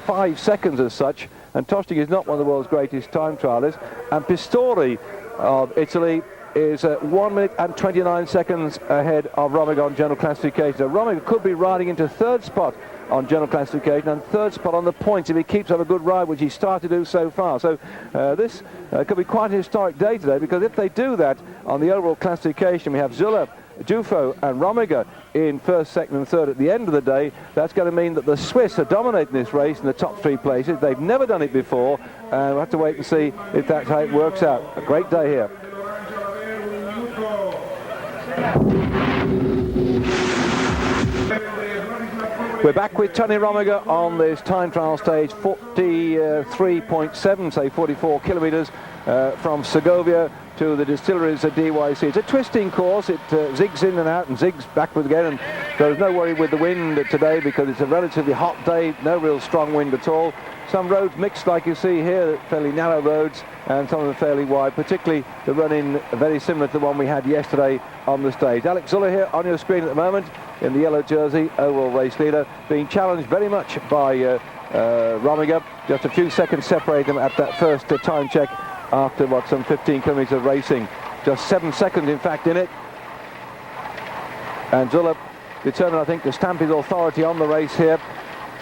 5 seconds as such, and Toschnig is not one of the world's greatest time trialists. And Pistori of Italy is 1 minute and 29 seconds ahead of Rominger on general classification. So Rominger could be riding into third spot on general classification and third spot on the points if he keeps up a good ride, which he's started to do so far. So this could be quite a historic day today, because if they do that on the overall classification, we have Zülle, Dufo and Rominger in first, second and third at the end of the day. That's going to mean that the Swiss are dominating this race in the top 3 places. They've never done it before, and we'll have to wait and see if that's how it works out. A great day here. We're back with Tony Rominger on this time trial stage, 43.7, say 44 kilometres from Segovia to the distilleries at DYC. It's a twisting course. It zigs in and out and zigs backward again, and there's no worry with the wind today because it's a relatively hot day, no real strong wind at all. Some roads mixed like you see here, fairly narrow roads, and some of them fairly wide, particularly the run-in very similar to the one we had yesterday on the stage. Alex Zülle here on your screen at the moment in the yellow jersey, overall race leader, being challenged very much by Rominger. Just a few seconds separate them at that first time check after some 15 kilometres of racing. Just 7 seconds in fact in it. And Zülle determined, I think, to stamp his authority on the race here,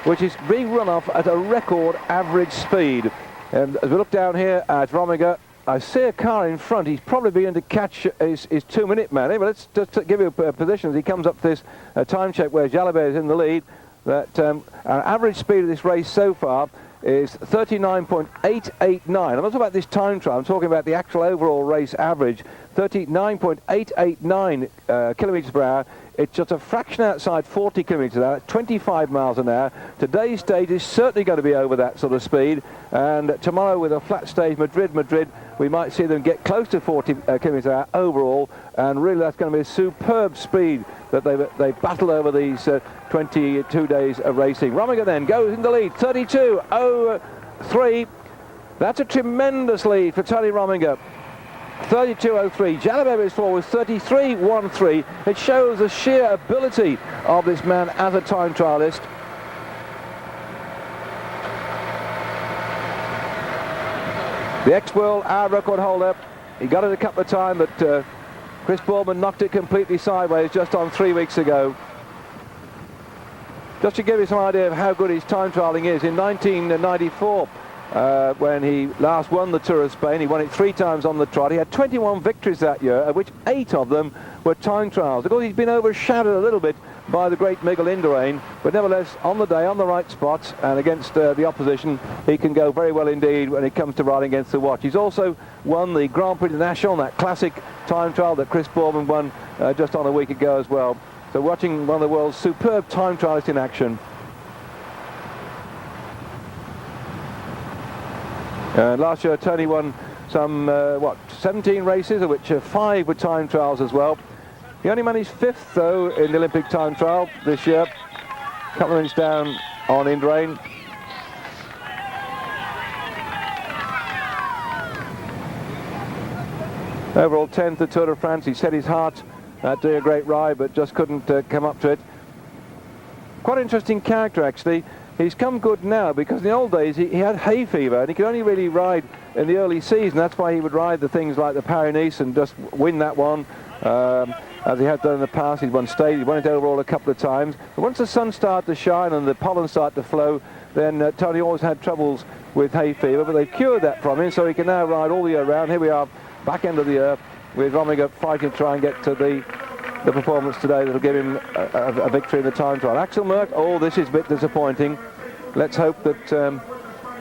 which is being run off at a record average speed. And as we look down here at Rominger, I see a car in front. He's probably beginning to catch his 2-minute man. But let's just give you a position as he comes up to this time check where Jalabert is in the lead. That our average speed of this race so far is 39.889. I'm not talking about this time trial, I'm talking about the actual overall race average, 39.889 kilometres per hour. It's just a fraction outside 40 kilometres an hour, 25 miles an hour. Today's stage is certainly going to be over that sort of speed, and tomorrow with a flat stage, Madrid, we might see them get close to 40 kilometres an hour overall, and really that's going to be a superb speed that they battle over these 22 days of racing. Rominger then goes in the lead, 32.03. That's a tremendous lead for Tony Rominger. 32.03. Jalabert is forward, 33.13. It shows the sheer ability of this man as a time trialist. The ex-world hour record holder, he got it a couple of times, but Chris Boardman knocked it completely sideways just on 3 weeks ago. Just to give you some idea of how good his time trialing is, in 1994, when he last won the Tour of Spain, he won it 3 times on the trot. He had 21 victories that year, of which 8 of them were time trials. Of course, he's been overshadowed a little bit by the great Miguel Indurain, but nevertheless, on the day, on the right spots, and against the opposition, he can go very well indeed when it comes to riding against the watch. He's also won the Grand Prix National, that classic time trial that Chris Boardman won just on a week ago as well. So watching one of the world's superb time trialists in action. Last year, Tony won some, 17 races, of which 5 were time trials as well. He only managed 5th, though, in the Olympic time trial this year. A couple of minutes down on Indurain. Overall 10th at Tour de France. He set his heart at doing a great ride, but just couldn't come up to it. Quite an interesting character, actually. he's come good now, because in the old days he had hay fever and he could only really ride in the early season. That's why he would ride the things like the Paris-Nice and just win that one, as he had done in the past. He'd won stage, he won it overall a couple of times. But once the sun started to shine and the pollen started to flow, then Tony always had troubles with hay fever, but they've cured that from him, so he can now ride all the year round. Here we are, back end of the year, with Rominger fighting to try and get to the performance today that'll give him a victory in the time trial. Axel Merck, oh, this is a bit disappointing. Let's hope that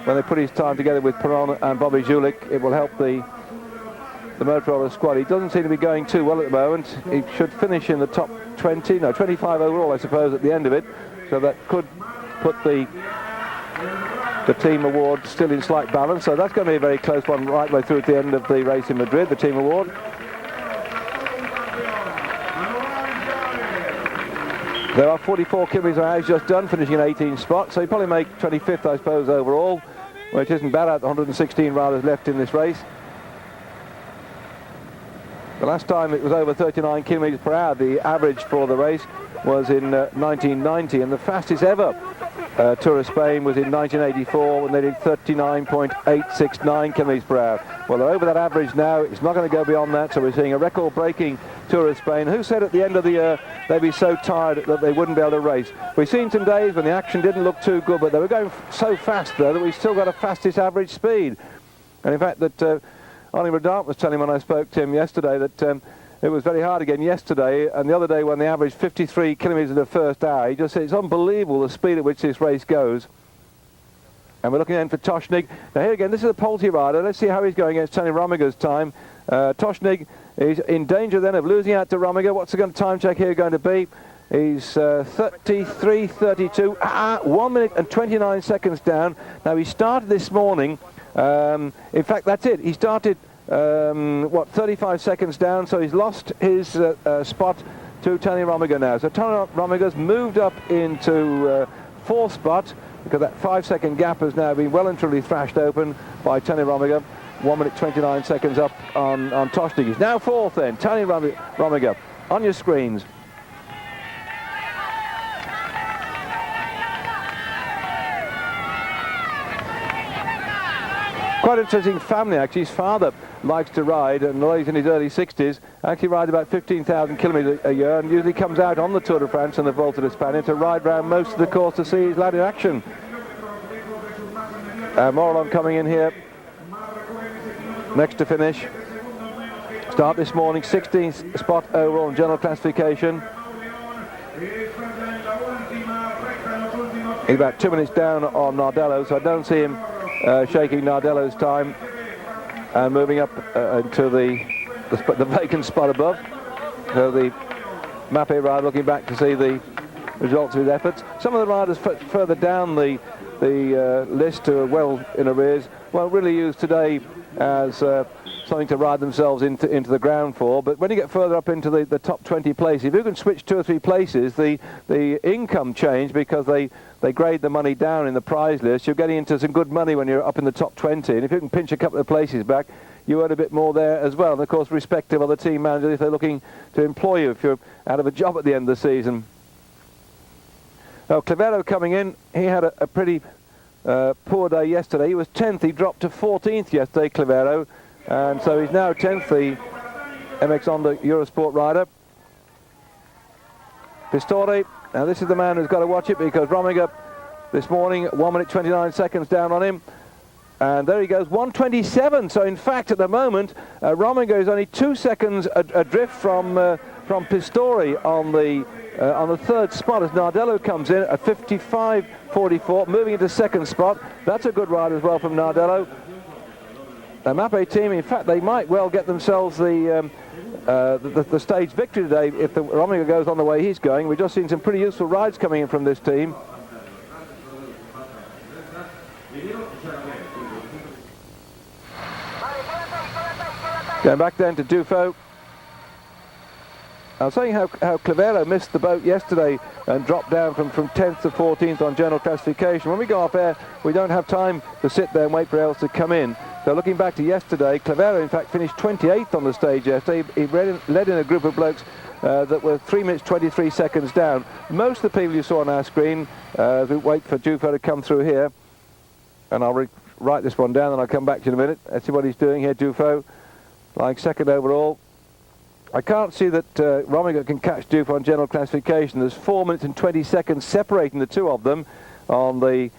when they put his time together with Perron and Bobby Julich, it will help the Motorola squad. He doesn't seem to be going too well at the moment. He should finish in the top 20, no, 25 overall, I suppose, at the end of it. So that could put the team award still in slight balance. So that's going to be a very close one right the way through at the end of the race in Madrid, the team award. There are 44 kilometres he's just done, finishing in 18 spots, so he'll probably make 25th, I suppose, overall, which isn't bad out the 116 riders left in this race. The last time it was over 39 kilometres per hour, the average for the race was in 1990, and the fastest ever Tour of Spain was in 1984 when they did 39.869 kilometres per hour. Well, they're over that average now. It's not going to go beyond that, so we're seeing a record-breaking Tour of Spain. Who said at the end of the year they'd be so tired that they wouldn't be able to race? We've seen some days when the action didn't look too good, but they were going so fast there that we still got a fastest average speed. And in fact, that Oliver Dart was telling when I spoke to him yesterday that it was very hard again yesterday, and the other day when they averaged 53 kilometres in the first hour, he just said it's unbelievable the speed at which this race goes. And we're looking then for Toshnig. Now here again, this is a Polte rider. Let's see how he's going against Tony Romiger's time. Toshnig is in danger then of losing out to Romiger. What's the time check here going to be? He's 33.32, 1 minute and 29 seconds down. Now he started this morning, in fact that's it, he started 35 seconds down, so he's lost his spot to Tony Romiger now. So Tony Romiger's moved up into fourth spot, because that 5-second gap has now been well and truly thrashed open by Tony Romiger. 1 minute 29 seconds up on Toshnig. He's now fourth then, Tony Romiger, on your screens. Quite interesting family, actually. His father likes to ride, and although he's in his early 60s, actually rides about 15,000 kilometres a year, and usually comes out on the Tour de France and the Vuelta de España to ride around most of the course to see his lad in action. Morillon coming in here, next to finish. Start this morning, 16th spot overall in general classification. He's about 2 minutes down on Nardello, so I don't see him shaking Nardello's time, and moving up into the vacant spot above. So the Mappe rider looking back to see the results of his efforts. Some of the riders further down the list who are well in arrears won't really use today as something to ride themselves into the ground for, but when you get further up into the top 20 places, if you can switch 2 or 3 places, the income change, because they grade the money down in the prize list. You're getting into some good money when you're up in the top 20, and if you can pinch a couple of places back, you earn a bit more there as well. And of course, respective of the team managers, if they're looking to employ you if you're out of a job at the end of the season. Now, Clivero coming in, he had a pretty poor day yesterday. He was 10th, he dropped to 14th yesterday, Clivero, and so he's now 10th, the MX Honda Eurosport rider. Pistori, now this is the man who's got to watch it, because Rominger this morning, 1 minute 29 seconds down on him, and there he goes, 1:27. So in fact, at the moment, Rominger is only 2 seconds adrift from Pistori on the third spot, as Nardello comes in at 55.44, moving into second spot. That's a good ride as well from Nardello. The Mappe team, in fact, they might well get themselves the stage victory today if the Rominger goes on the way he's going. We've just seen some pretty useful rides coming in from this team. Going back then to Dufo. I was saying how Clivero missed the boat yesterday and dropped down from 10th to 14th on general classification. When we go off air, we don't have time to sit there and wait for else to come in. So looking back to yesterday, Clivero in fact finished 28th on the stage yesterday. He led in a group of blokes that were 3 minutes 23 seconds down. Most of the people you saw on our screen, as we wait for Dufo to come through here, and I'll write this one down and I'll come back to you in a minute. Let's see what he's doing here. Dufo, lying second overall. I can't see that Rominger can catch Dufo on general classification. There's 4 minutes and 20 seconds separating the two of them on the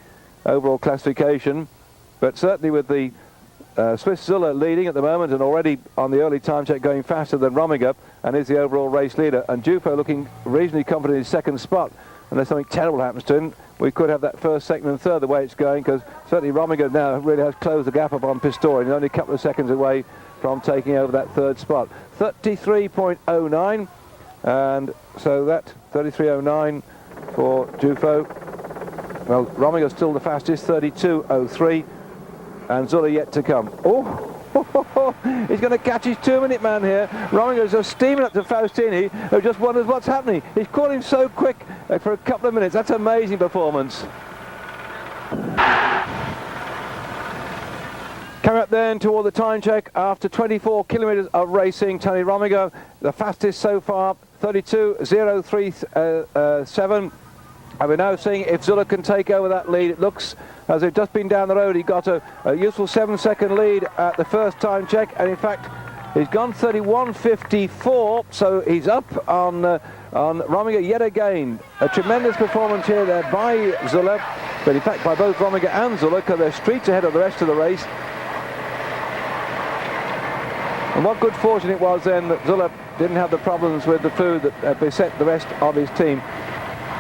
overall classification. But certainly with the Swiss Zülle leading at the moment and already on the early time check going faster than Rominger and is the overall race leader. And Dufo looking reasonably confident in his second spot. Unless something terrible happens to him, we could have that first, second and third the way it's going, because certainly Rominger now really has closed the gap up on Pistorius. He's only a couple of seconds away from taking over that third spot. 33.09, and so that 33.09 for Dufo. Well, Rominger's still the fastest, 32.03, and Zülle yet to come. Oh! He's going to catch his 2-minute man here. Rominger's just steaming up to Faustini, who just wonders what's happening. He's caught him so quick for a couple of minutes. That's an amazing performance. Coming up then toward the time check after 24 kilometres of racing, Tony Rominger, the fastest so far, 32.037. And we're now seeing if Zülle can take over that lead. It looks as they've just been down the road. He got a useful 7-second lead at the first time check, and in fact he's gone 31.54, so he's up on Rominger yet again. A tremendous performance here there by Zülle, but in fact by both Rominger and Zülle, because they're streets ahead of the rest of the race. And what good fortune it was then that Zülle didn't have the problems with the food that beset the rest of his team.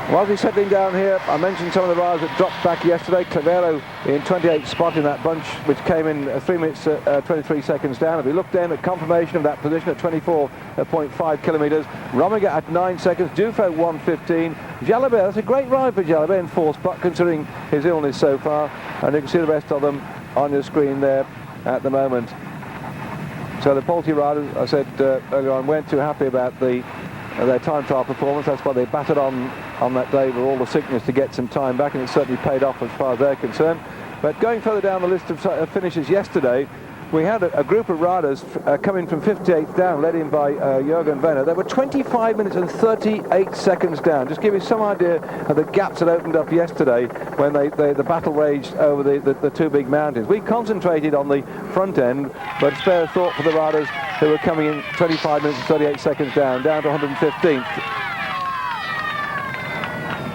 While he's settling down here, I mentioned some of the riders that dropped back yesterday. Clavero in 28th spot in that bunch, which came in 3 minutes 23 seconds down. If we look then at confirmation of that position at 24.5 kilometres, Rominger at 9 seconds, Dufo 1:15. Jalabert, that's a great ride for Jalabert in 4th spot considering his illness so far, and you can see the rest of them on your screen there at the moment. So the Polti riders, I said earlier on, weren't too happy about their time trial performance. That's why they battered on that day with all the sickness to get some time back, and it certainly paid off as far as they're concerned. But going further down the list of finishes yesterday, we had a group of riders coming from 58th down, led in by Jürgen Wenner. They were 25 minutes and 38 seconds down. Just give you some idea of the gaps that opened up yesterday when the battle raged over the two big mountains. We concentrated on the front end, but spare thought for the riders who were coming in 25 minutes and 38 seconds down to 115th.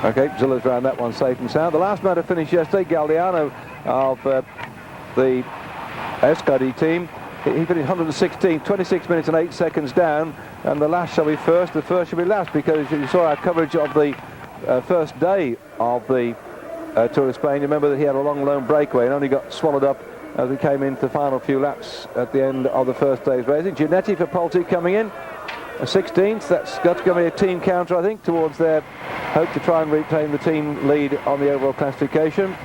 Okay, Zülle's round that one safe and sound. The last man to finish yesterday, Galdiano of the Escadi team, he finished 116th, 26 minutes and 8 seconds down, and the last shall be first, the first shall be last, because you saw our coverage of the first day of the Tour of Spain. Remember that he had a long lone breakaway and only got swallowed up as we came into the final few laps at the end of the first day's racing. Giannetti for Polti coming in, 16th. That's going to be a team counter, I think, towards their hope to try and retain the team lead on the overall classification.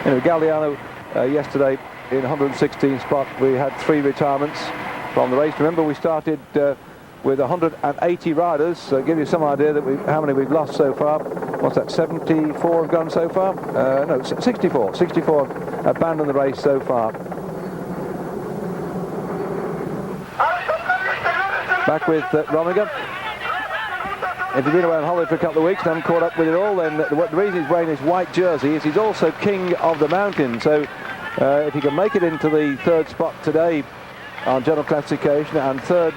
Anyway, Galdiano yesterday in 116th spot. We had 3 retirements from the race. Remember, we started with 180 riders, so give you some idea that how many we've lost so far. What's that, 74 have gone so far? No, 64 have abandoned the race so far. Back with Rominger. If he's been away on holiday for a couple of weeks and haven't caught up with it all, then the reason he's wearing his white jersey is he's also king of the mountain. So if he can make it into the 3rd spot today on general classification and 3rd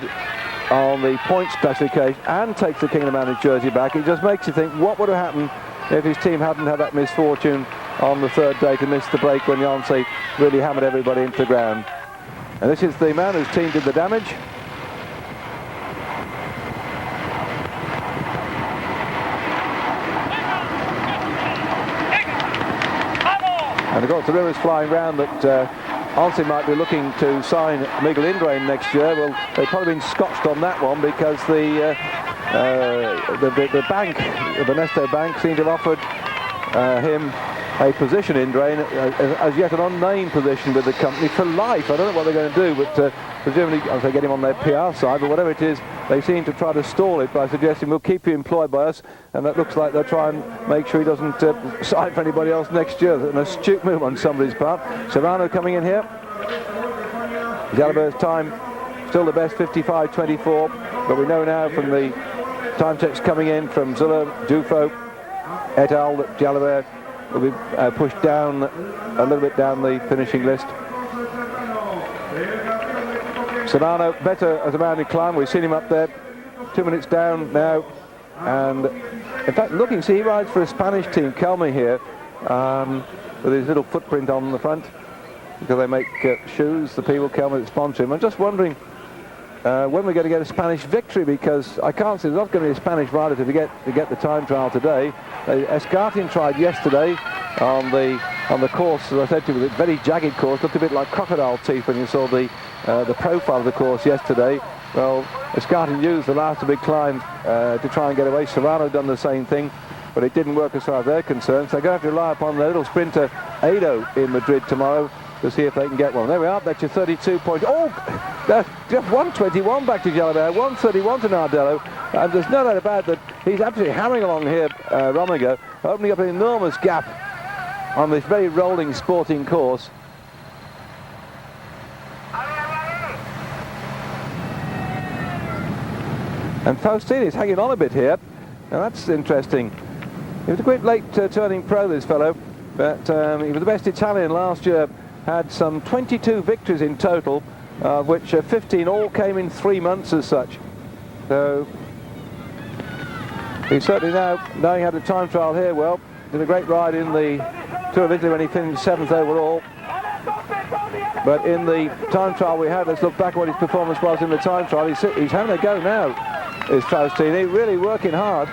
on the points classification and takes the king of the mountain jersey back, it just makes you think what would have happened if his team hadn't had that misfortune on the 3rd day to miss the break when Janse really hammered everybody into the ground. And this is the man whose team did the damage. And of course the rumours flying around that Janse might be looking to sign Miguel Indurain next year. Well, they've probably been scotched on that one, because the bank, the Banesto Bank, seemed to have offered him a position, Indurain, as yet an unnamed position with the company for life. I don't know what they're going to do, but presumably, as they get him on their PR side, but whatever it is, they seem to try to stall it by suggesting we'll keep you employed by us, and that looks like they'll try and make sure he doesn't sign for anybody else next year. An astute move on somebody's part. Serrano coming in here. Jalabert's time still the best, 55.24. But we know now from the time checks coming in from Zülle, Dufo, et al. That Jalabert will be pushed down a little bit down the finishing list. Solano better as a mountain climber. We've seen him up there, 2 minutes down now, and in fact, looking, see, he rides for a Spanish team, Kelme here, with his little footprint on the front, because they make shoes, the people, Kelme, that sponsor him. I'm just wondering when we're going to get a Spanish victory, because I can't see there's not going to be a Spanish rider to get the time trial today. Escartin tried yesterday on the course, as I said to you, with a very jagged course, looked a bit like crocodile teeth when you saw the profile of the course yesterday. Well, Escartin used the last big climb to try and get away. Serrano done the same thing, but it didn't work as far as they're concerned. So they're going to have to rely upon their little sprinter Ado in Madrid tomorrow to see if they can get one. There we are, that's your 32 points. Oh, that's just 121 back to Jalabert, 131 to Nardello, and there's no doubt about that. He's absolutely hammering along here, Rominger, opening up an enormous gap on this very rolling sporting course. And Faustini is hanging on a bit here. Now that's interesting. He was a great late turning pro, this fellow, but he was the best Italian last year. Had some 22 victories in total, which 15 all came in 3 months as such. So he's certainly now knowing how to time trial here well. Did a great ride in the Tour of Italy when he finished 7th overall. But in the time trial we had, let's look back at what his performance was in the time trial. He's having a go now, is Faustini, really working hard.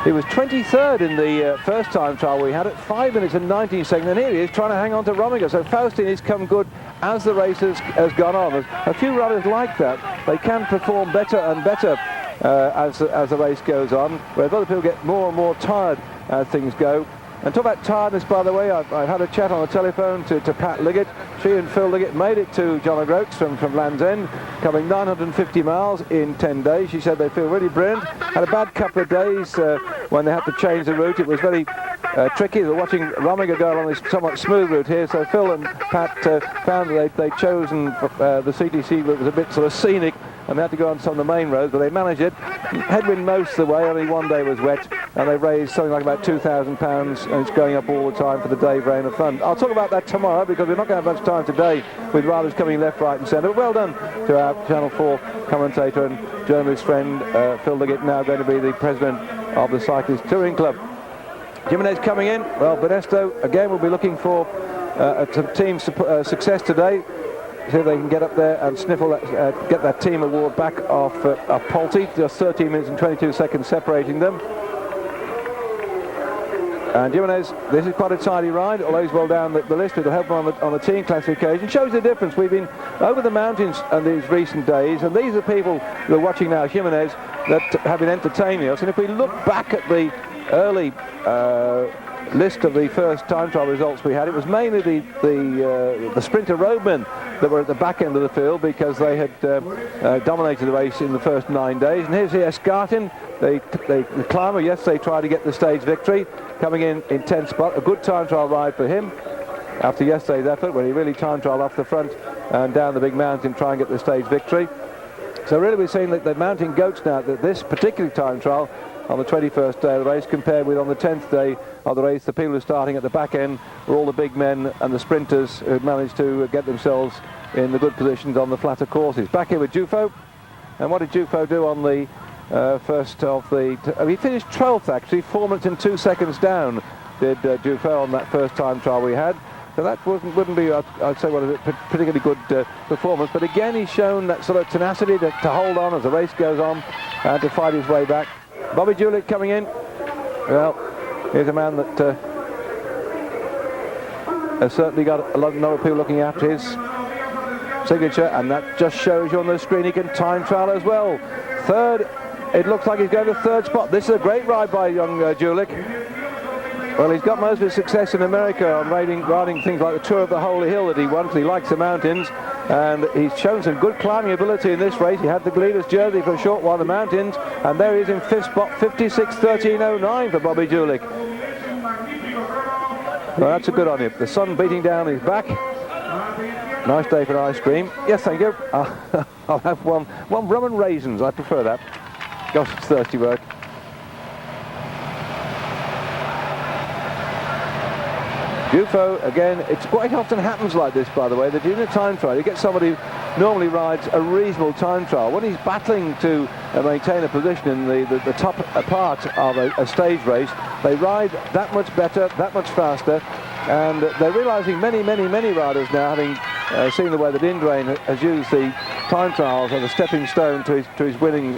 He was 23rd in the first time trial we had at 5 minutes and 19 seconds, and here he is trying to hang on to Rominger. So Faustini's come good as the race has gone on. There's a few runners like that. They can perform better and better as the race goes on, whereas other people get more and more tired as things go. And talk about tiredness, by the way, I've had a chat on the telephone to Pat Liggett. She and Phil Liggett made it to John O'Groats from Land's End, coming 950 miles in 10 days. She said they feel really brilliant. Had a bad couple of days when they had to change the route. It was very tricky. They're watching Rominger go along this somewhat smooth route here, so Phil and Pat found that they'd chosen the CTC route was a bit sort of scenic, and they had to go on some of the main roads, but they managed it. Headwind most of the way, only one day was wet, and they raised something like about £2,000, and it's going up all the time for the Dave Rayner Fund. I'll talk about that tomorrow, because we're not going to have much time today with riders coming left, right and centre. But well done to our Channel 4 commentator and journalist friend, Phil Liggett, now going to be the president of the Cyclist Touring Club. Jimenez coming in. Well, Benesto, again, will be looking for a team success today. See if they can get up there and sniffle that, get that team award back off Polti. Just 13 minutes and 22 seconds separating them. And Jimenez, this is quite a tidy ride, although he's well down the list with the help on the team classification. Shows the difference. We've been over the mountains in these recent days, and these are people who are watching now, Jimenez, that have been entertaining us. And if we look back at the early list of the first time trial results we had, it was mainly the sprinter roadmen that were at the back end of the field, because they had dominated the race in the first 9 days. And here's the Escartin, the climber. Yes, they tried to get the stage victory, coming in 10th spot. A good time trial ride for him after yesterday's effort, when he really time trialed off the front and down the big mountain, try and get the stage victory. So really we're seeing that the mountain goats now, that this particular time trial on the 21st day of the race, compared with on the 10th day of the race, the people who are starting at the back end were all the big men and the sprinters who managed to get themselves in the good positions on the flatter courses. Back here with Dufo, and what did Dufo do on the first of the... he finished 12th actually, 4 minutes and 2 seconds down did Dufo on that first time trial we had. So that wouldn't be, I'd say, a particularly good performance. But again, he's shown that sort of tenacity to hold on as the race goes on and to fight his way back. Bobby Julich coming in. Well, here's a man that has certainly got a lot of people looking after his signature, and that just shows you on the screen he can time trial as well. Third, it looks like he's going to third spot. This is a great ride by young Julich. Well, he's got most of his success in America on riding things like the Tour of the Holy Hill that he won, because he likes the mountains, and he's shown some good climbing ability in this race. He had the leader's jersey for a short while in the mountains, and there he is in 5th spot, 56:13.09 for Bobby Julich. Well, that's a good on him. The sun beating down his back. Nice day for ice cream. Yes, thank you. I'll have one rum and raisins. I prefer that. Gosh, it's thirsty work. Bufo, again, it quite often happens like this, by the way. They're doing a time trial. You get somebody who normally rides a reasonable time trial. When he's battling to maintain a position in the top part of a stage race, they ride that much better, that much faster. And they're realising many riders now, having seen the way that Indurain has used the time trials as a stepping stone to his winning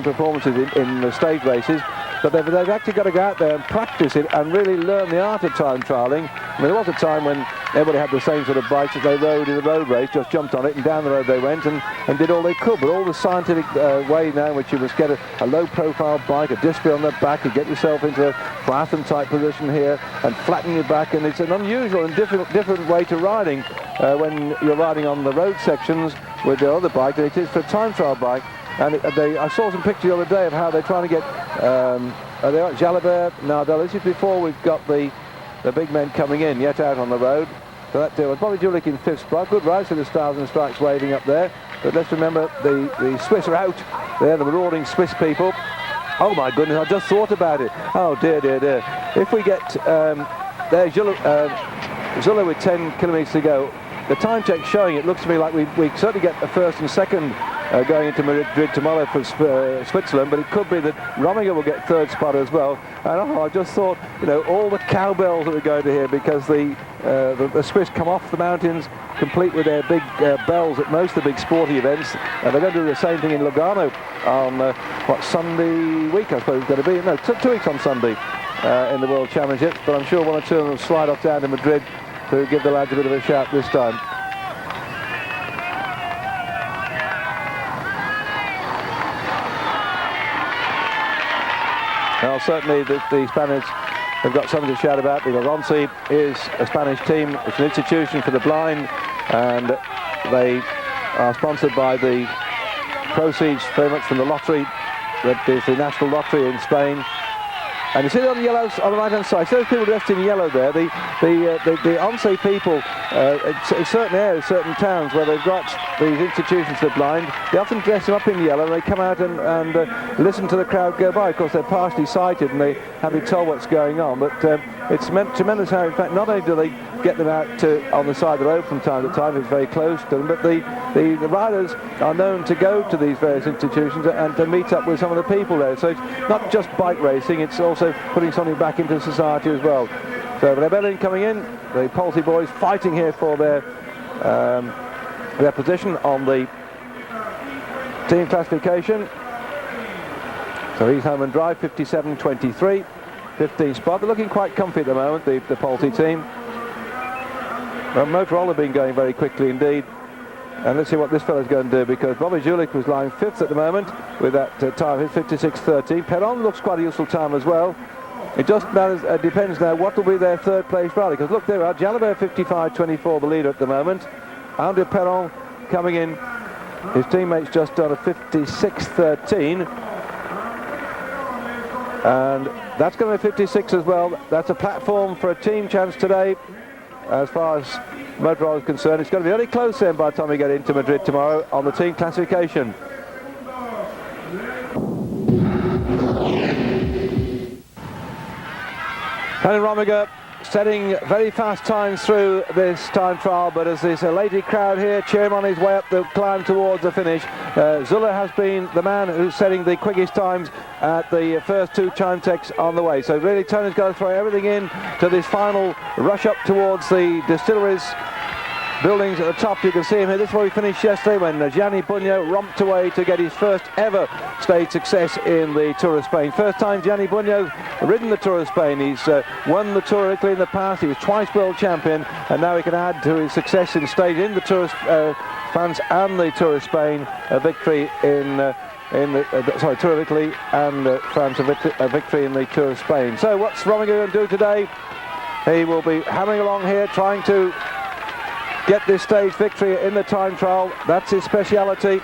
performances in the stage races, but they've actually got to go out there and practice it and really learn the art of time trialling. I mean, there was a time when everybody had the same sort of bikes as they rode in the road race, just jumped on it and down the road they went and did all they could. But all the scientific way now in which you must get a low-profile bike, a disc on the back, and get yourself into a triathlon-type position here and flatten your back, and it's an unusual and different way to riding when you're riding on the road sections with the other bike than it is for a time trial bike. And I saw some pictures the other day of how they're trying to get Jalabert, Nardella. This is before we've got the big men coming in yet out on the road. So that was Bobby Julich in 5th spot. Good rise to the Stars and Stripes waving up there. But let's remember the Swiss are out there, the marauding Swiss people. Oh my goodness, I just thought about it. Oh dear. If we get there's Zülle with 10 kilometres to go. The time check showing it looks to me like we certainly get a first and second going into Madrid tomorrow for Switzerland, but it could be that Rominger will get 3rd spot as well. And I just thought, you know, all the cowbells that we're going to hear, because the Swiss come off the mountains complete with their big bells at most of the big sporting events, and they're going to do the same thing in Lugano on Sunday week, I suppose it's going to be. No, 2 weeks on Sunday in the World Championships, but I'm sure one or two of them will slide off down to Madrid to give the lads a bit of a shout this time. Now, certainly the Spaniards have got something to shout about, because ONCE is a Spanish team. It's an institution for the blind, and they are sponsored by the proceeds very much from the lottery that is the national lottery in Spain. And you see on the yellows on the right-hand side, so those people dressed in yellow there, the ONCE people in certain areas, certain towns where they've got these institutions for the blind, they often dress them up in yellow and they come out and listen to the crowd go by. Of course, they're partially sighted and they have been told what's going on, but it's tremendous how, in fact, not only do they get them out on the side of the road from time to time, it's very close to them, but the riders are known to go to these various institutions and to meet up with some of the people there. So it's not just bike racing, it's also putting something back into society as well. So Rebellin coming in, the Polsey boys fighting here for their position on the team classification. So he's home and dry, 57.23, 15th spot. They're looking quite comfy at the moment, the Polsey team. Well, Motorola have been going very quickly indeed. And let's see what this fellow's going to do, because Bobby Julich was lying 5th at the moment with that time, 56.13. Perron looks quite a useful time as well. It just depends now what will be their 3rd place rider, because look, there we are, Jalabert 55.24, the leader at the moment. Andre Perron coming in, his teammates just done a 56.13. And that's going to be 56 as well. That's a platform for a team chance today. As far as Motorola is concerned, it's going to be very close then by the time we get into Madrid tomorrow on the team classification. Henning Rominger setting very fast times through this time trial, but as this elated crowd here cheer him on his way up the climb towards the finish. Zülle has been the man who's setting the quickest times at the first 2 time checks on the way. So really Tony's got to throw everything in to this final rush up towards the distilleries buildings at the top. You can see him here. This is where we finished yesterday when Gianni Bugno romped away to get his first ever stage success in the Tour of Spain. First time Gianni Bugno's ridden the Tour of Spain. He's won the Tour of Italy in the past. He was twice world champion, and now he can add to his success in stage in the Tour of France and the Tour of Spain, a victory in the Tour of Italy and France, a victory in the Tour of Spain. So what's Rominger going to do today? He will be hammering along here, trying to get this stage victory in the time trial. That's his speciality.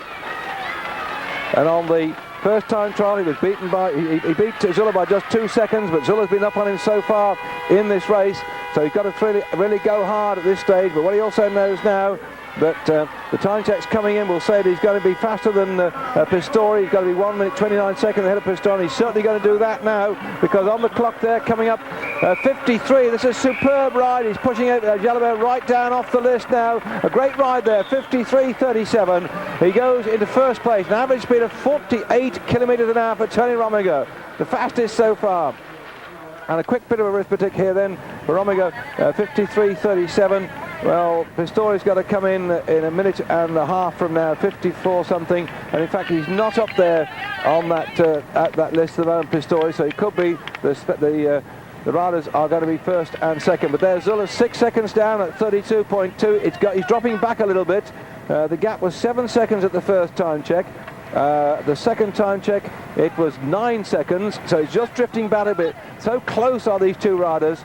And on the first time trial, he was beaten by, he beat Zülle by just 2 seconds, but Zulle's been up on him so far in this race, so he's got to really go hard at this stage. But what he also knows now but the time check's coming in. We'll say that he's going to be faster than Pistori. He's got to be 1 minute 29 seconds ahead of Pistori. He's certainly going to do that now, because on the clock there, coming up 53. This is a superb ride. He's pushing it, Jalabert right down off the list now. A great ride there, 53.37. He goes into first place, an average speed of 48 kilometres an hour for Tony Rominger, the fastest so far. And a quick bit of arithmetic here then for Rominger, 53.37. Well, Pistori's got to come in a minute and a half from now, 54 something, and in fact he's not up there on that at that list at the moment, Pistori, so it could be the riders are going to be first and second. But there's Zülle 6 seconds down at 32.2. He's dropping back a little bit. The gap was 7 seconds at the first time check. The second time check, it was 9 seconds, so he's just drifting back a bit. So close are these two riders.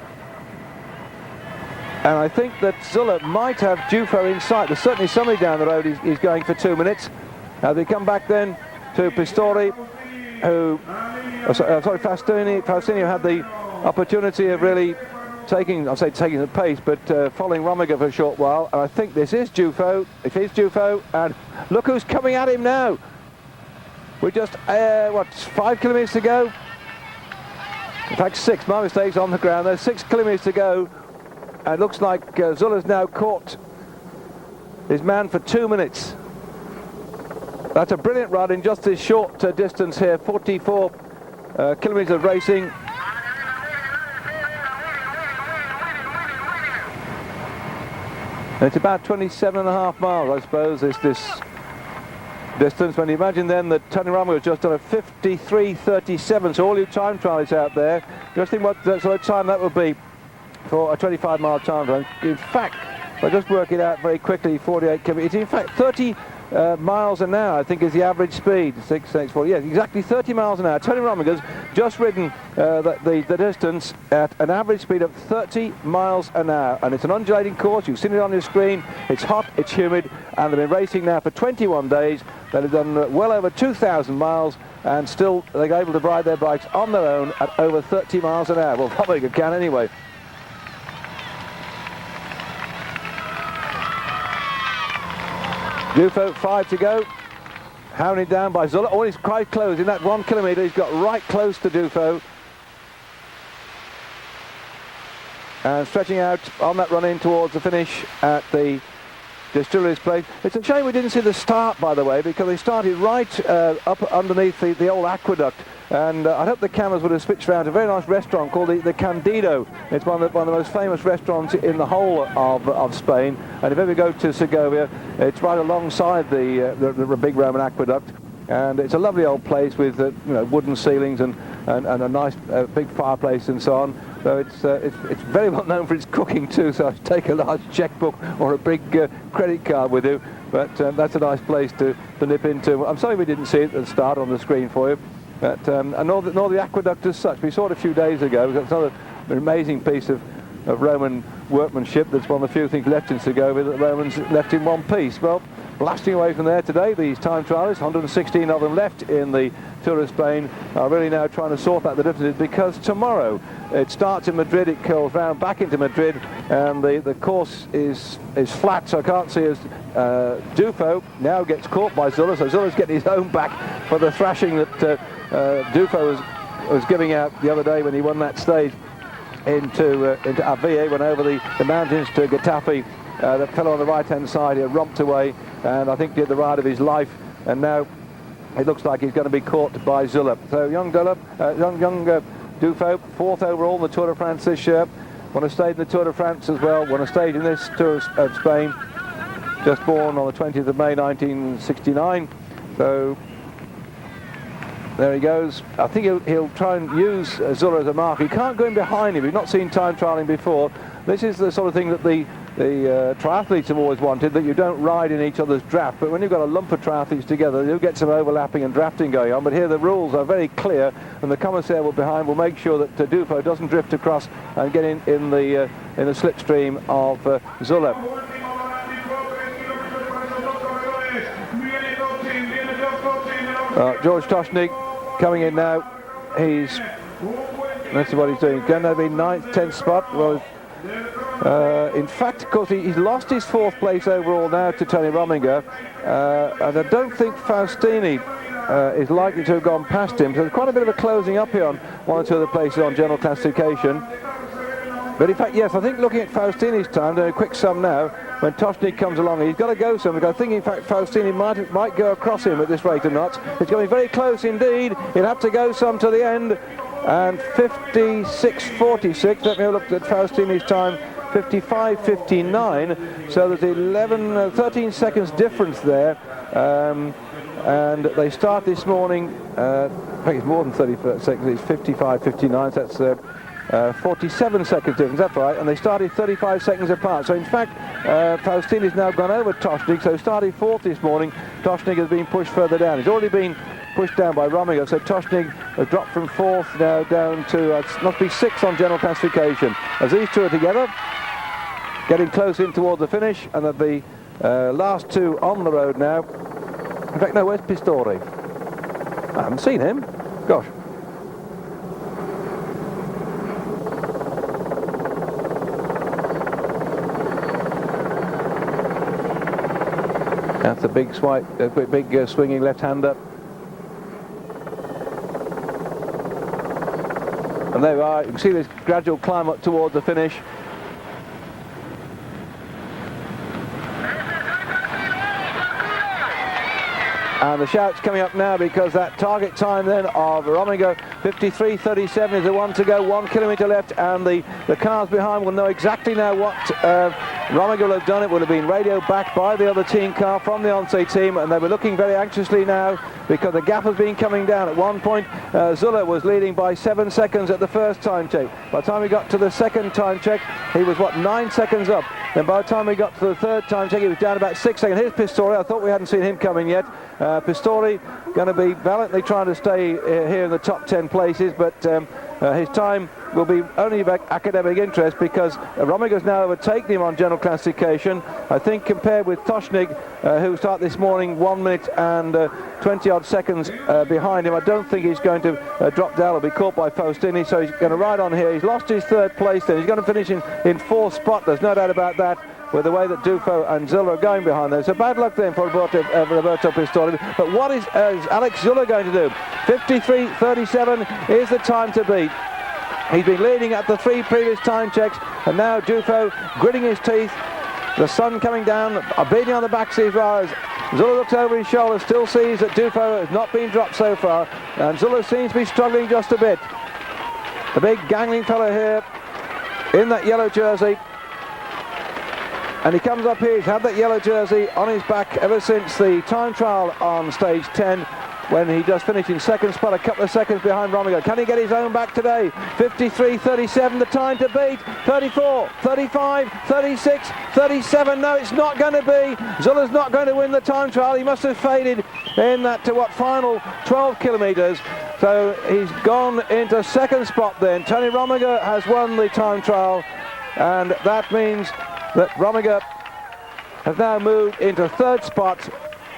And I think that Zülle might have Dufo in sight. There's certainly somebody down the road he's going for 2 minutes. They come back then to Pistori, who, Faustini had the opportunity of really taking the pace, but following Rominger for a short while. And I think this is Dufo. It is Dufo, and look who's coming at him now. We're just, 5 kilometres to go? In fact, 6, my mistake's on the ground. There's 6 kilometres to go. And it looks like Zülle's now caught his man for 2 minutes. That's a brilliant ride in just this short distance here, 44 kilometres of racing. And it's about 27.5 miles, I suppose, this distance. When you imagine then that Tony Rominger has just done a 53.37, so all you time trialists out there, just think what sort of time that would be for a 25-mile time trial. In fact, if I just work it out very quickly, 48 kilometres, in fact 30 miles an hour, I think, is the average speed. 6, 6, 4, yes, exactly 30 miles an hour. Tony Rominger's just ridden the distance at an average speed of 30 miles an hour, and it's an undulating course. You've seen it on your screen. It's hot, it's humid, and they've been racing now for 21 days. They've done well over 2,000 miles, and still they're able to ride their bikes on their own at over 30 miles an hour. Well, Rominger can anyway. Dufo, 5 to go, hounded down by Zülle. Oh, he's quite close. In that 1 kilometre, he's got right close to Dufo. And stretching out on that run in towards the finish at the Distillery's Place. It's a shame we didn't see the start, by the way, because they started right up underneath the old aqueduct. And I hope the cameras would have switched around to a very nice restaurant called the Candido. It's one of the most famous restaurants in the whole of Spain. And if you ever go to Segovia, it's right alongside the big Roman aqueduct. And it's a lovely old place with wooden ceilings and a nice big fireplace and so on. So it's very well known for its cooking too. So take a large checkbook or a big credit card with you. But that's a nice place to nip into. I'm sorry we didn't see it at the start on the screen for you. But, and nor the aqueduct as such. We saw it a few days ago. It's another amazing piece of Roman workmanship. That's one of the few things left in Segovia that the Romans left in one piece. Well, blasting away from there today, these time trialists, 116 of them left in the Tour of Spain, are really now trying to sort out the differences, because tomorrow it starts in Madrid, it curls round back into Madrid, and the course is flat, so I can't see as Dufo now gets caught by Zülle, so Zülle's getting his own back for the thrashing that Dufo was giving out the other day when he won that stage into Avia, went over the mountains to Getafe. That fellow on the right-hand side here romped away, and I think did the ride of his life, and now it looks like he's going to be caught by Zülle. So young Dufo, 4th overall in the Tour de France this year. Won a stage in the Tour de France as well, won a stage in this Tour of Spain. Just born on the 20th of May 1969. So there he goes. I think he'll try and use Zülle as a mark. He can't go in behind him. We've not seen time trialling before. This is the sort of thing that the triathletes have always wanted, that you don't ride in each other's draft. But when you've got a lump of triathletes together, you'll get some overlapping and drafting going on. But here the rules are very clear, and the commissaire behind will make sure that Dufo doesn't drift across and get in the slipstream of Zülle. George Toshnik coming in now. Let's see what he's doing. He's going to be 9th, 10th spot. Well, In fact, of course, he's lost his 4th place overall now to Tony Rominger, and I don't think Faustini is likely to have gone past him. So there's quite a bit of a closing up here on 1 or 2 other places on general classification. But in fact, yes, I think looking at Faustini's time, doing a quick sum now, when Toshnik comes along, he's got to go somewhere. I think, in fact, Faustini might go across him at this rate of knots. It's going to be very close indeed. He'll have to go some to the end. And 56.46, let me look at Faustini's time, 55.59. So there's 13 seconds difference there. And they start this morning, I think it's more than 30 seconds, it's 55.59, so that's 47 seconds difference, that's right, and they started 35 seconds apart. So in fact, Faustini's now gone over Toshnik, so started 4th this morning. Toshnik has been pushed further down. He's already been pushed down by Rominger, so Toshnik has dropped from 4th now down to, must be 6th on general classification. As these two are together, getting close in towards the finish, and that the last 2 on the road now. In fact, no, where's Pistori? I haven't seen him. Gosh. That's a big swipe, a big swinging left-hander. And there we are. You can see this gradual climb up towards the finish. And the shout's coming up now because that target time then of Rominger, 53.37 is the one to go, 1 kilometre left, and the cars behind will know exactly now what Rominger will have done. It will have been radioed back by the other team car from the Onse team, and they were looking very anxiously now because the gap has been coming down. At one point, Zülle was leading by 7 seconds at the first time check. By the time we got to the second time check, he was, 9 seconds up. Then by the time we got to the third time check, he was down about 6 seconds. Here's Pistori. I thought we hadn't seen him coming yet. Pistori going to be valiantly trying to stay here in the top 10 places, but his time will be only of academic interest because Rominger's now overtaken him on general classification. I think compared with Toshnik, who started this morning 1 minute and 20 odd seconds behind him, I don't think he's going to drop down or be caught by Faustini, so he's going to ride on here. He's lost his 3rd place then. He's going to finish in 4th spot, there's no doubt about that, with the way that Dufo and Zülle are going behind there. So bad luck then for Roberto Pistori. But what is Alex Zülle going to do? 53.37 is the time to beat. He's been leading at the 3 previous time checks, and now Dufo gritting his teeth. The sun coming down, beating on the backs of his riders. Zülle looks over his shoulder, still sees that Dufo has not been dropped so far, and Zülle seems to be struggling just a bit. The big gangling fellow here in that yellow jersey. And he comes up here, he's had that yellow jersey on his back ever since the time trial on stage 10, when he just finished in 2nd spot, a couple of seconds behind Rominger. Can he get his own back today? 53.37, the time to beat. 34, 35, 36, 37. No, it's not going to be. Zülle's not going to win the time trial. He must have faded in that final 12 kilometres. So he's gone into 2nd spot then. Tony Rominger has won the time trial, and that means that Rominger has now moved into 3rd spot.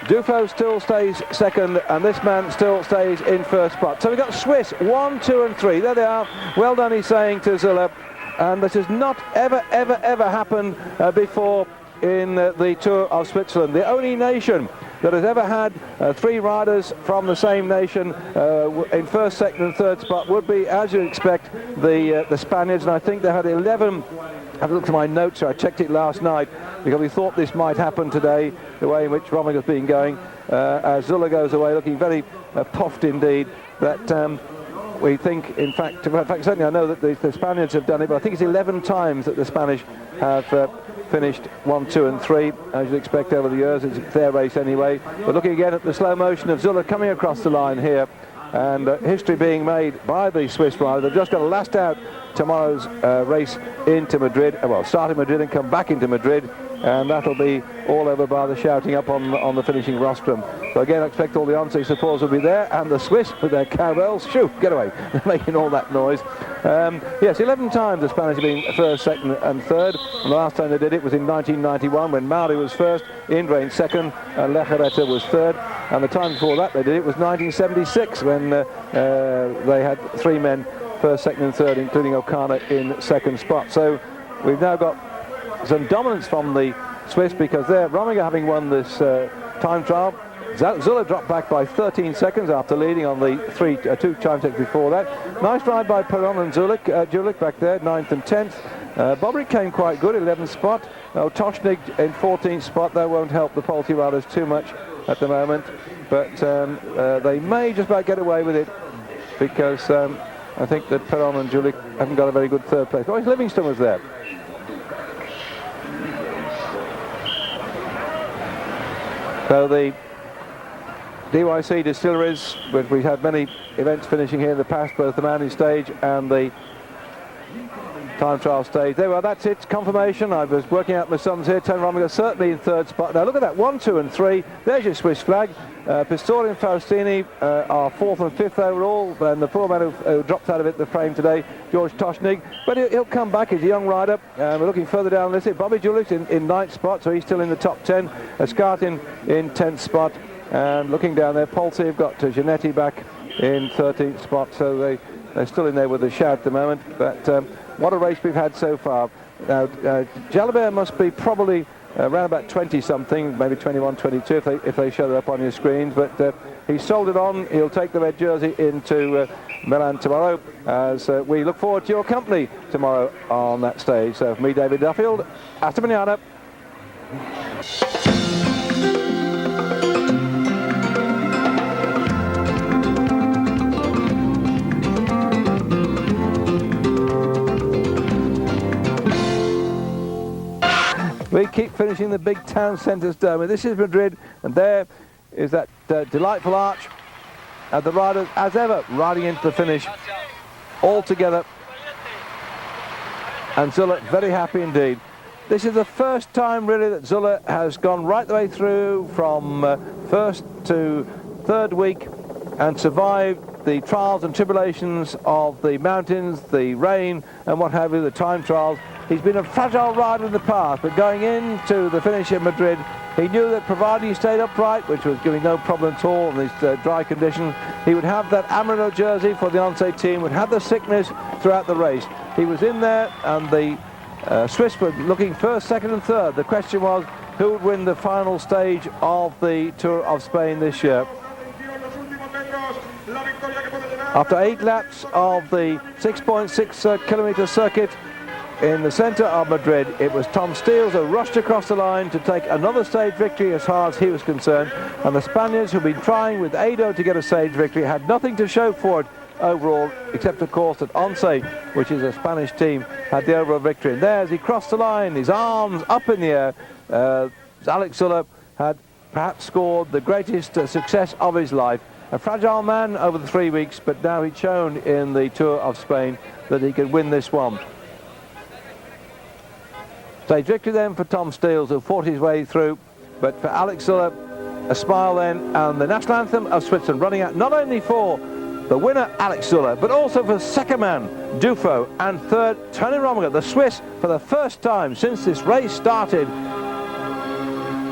Dufo still stays 2nd, and this man still stays in 1st spot. So we've got Swiss 1, 2 and 3. There they are. Well done, he's saying to Zülle. And this has not ever happened before in the Tour of Switzerland. The only nation that has ever had 3 riders from the same nation in 1st, 2nd and 3rd spot would be, as you expect, the Spaniards. And I think they had 11. I've looked at my notes, I checked it last night because we thought this might happen today, the way in which Rominger's been going, as Zülle goes away looking very puffed indeed. That we think, in fact, certainly I know that the Spaniards have done it, but I think it's 11 times that the Spanish have finished 1, 2 and 3, as you'd expect over the years. It's their race anyway. But looking again at the slow motion of Zülle coming across the line here, and history being made by the Swiss rider. They've just got to last out tomorrow's race into Madrid, well, start in Madrid and come back into Madrid, and that'll be all over by the shouting up on the finishing rostrum. So again, I expect all the Onse supporters will be there, and the Swiss with their cowbells, shoo, get away, they're making all that noise. Yes, 11 times the Spanish have been 1st, 2nd and 3rd, and the last time they did it was in 1991 when Mauri was 1st, Indurain 2nd, and Lejarreta was 3rd, and the time before that they did it was 1976 when they had 3 men 1st, 2nd and 3rd, including O'Connor in 2nd spot. So we've now got some dominance from the Swiss, because there, Rominger having won this time trial. Zülle dropped back by 13 seconds after leading on the two time checks before that. Nice ride by Perron and Julich back there, 9th and 10th. Bobrik came quite good, 11th spot. Toshnig in 14th spot. That won't help the Polti riders too much at the moment, but they may just about get away with it, because I think that Perron and Julich haven't got a very good third place. Livingston was there. So the DYC distilleries, we've had many events finishing here in the past, both the mountain stage and the time trial stage. There we are, that's it, confirmation. I was working out my sums here. Tony Rominger certainly in 3rd spot. Now look at that, 1, 2 and 3. There's your Swiss flag. Pistori and Faustini are 4th and 5th overall, and the poor man who dropped out of it, the frame today, George Toshnig, but he'll come back. He's a young rider. We're looking further down the list. Bobby Julich in 9th spot, so he's still in the top 10. Scott in 10th spot, and looking down there, Polti have got Giannetti back in 13th spot, so they're still in there with a shout at the moment. But what a race we've had so far. Now, Jalabert must be probably around about 20-something, maybe 21, 22 if they show it up on your screens. But he's sold it on. He'll take the red jersey into Milan tomorrow, as we look forward to your company tomorrow on that stage. So for me, David Duffield, hasta mañana. We keep finishing the big town centres down. This is Madrid, and there is that delightful arch. And the riders, as ever, riding into the finish all together. And Zülle very happy indeed. This is the first time really that Zülle has gone right the way through from 1st to 3rd week and survived the trials and tribulations of the mountains, the rain and what have you, the time trials. He's been a fragile rider in the past, but going into the finish in Madrid, he knew that provided he stayed upright, which was giving no problem at all in these dry conditions, he would have that Amarino jersey for the Once team, would have the sickness throughout the race. He was in there, and the Swiss were looking 1st, 2nd and 3rd. The question was, who would win the final stage of the Tour of Spain this year? After 8 laps of the 6.6 kilometre circuit, in the centre of Madrid, it was Tom Steels who rushed across the line to take another stage victory as far as he was concerned, and the Spaniards, who've been trying with Ado to get a stage victory, had nothing to show for it overall, except of course that Once, which is a Spanish team, had the overall victory. And there, as he crossed the line, his arms up in the air, Alex Zülle had perhaps scored the greatest success of his life. A fragile man over the 3 weeks, but now he'd shown in the Tour of Spain that he could win this one. Stage victory then for Tom Steels, who fought his way through, but for Alex Zülle, a smile then, and the national anthem of Switzerland running out not only for the winner Alex Zülle, but also for second man Dufo and 3rd Tony Rominger. The Swiss, for the first time since this race started,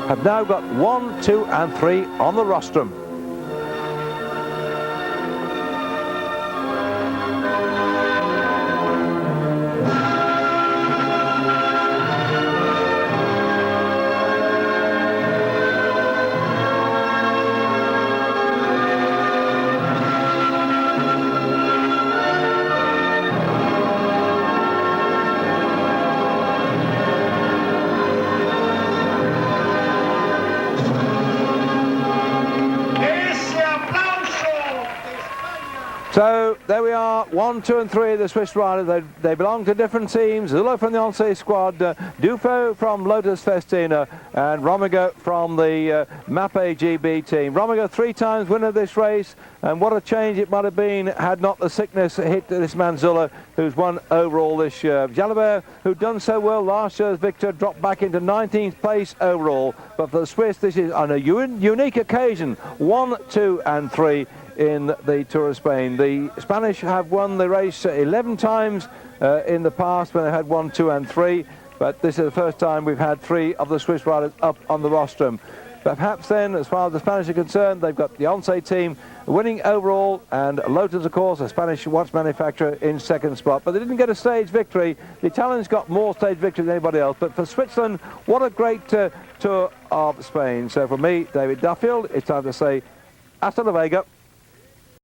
have now got 1, 2 and 3 on the rostrum. So there we are, 1, 2 and 3 of the Swiss riders. They belong to different teams. Zülle from the Once squad, Dufo from Lotus Festina, and Rominger from the Mapei GB team. Rominger 3 times winner of this race, and what a change it might have been had not the sickness hit this man Zülle, who's won overall this year. Jalabert, who'd done so well last year's victor, dropped back into 19th place overall. But for the Swiss, this is on a unique occasion, 1, 2 and 3 in the Tour of Spain. The Spanish have won the race 11 times in the past when they had 1, 2 and 3, but this is the first time we've had 3 of the Swiss riders up on the rostrum. But perhaps then, as far as the Spanish are concerned, they've got the Once team winning overall, and Lotus, of course, a Spanish watch manufacturer, in second spot. But they didn't get a stage victory. The Italians got more stage victory than anybody else. But for Switzerland, what a great tour of Spain. So for me, David Duffield, it's time to say hasta la Vega.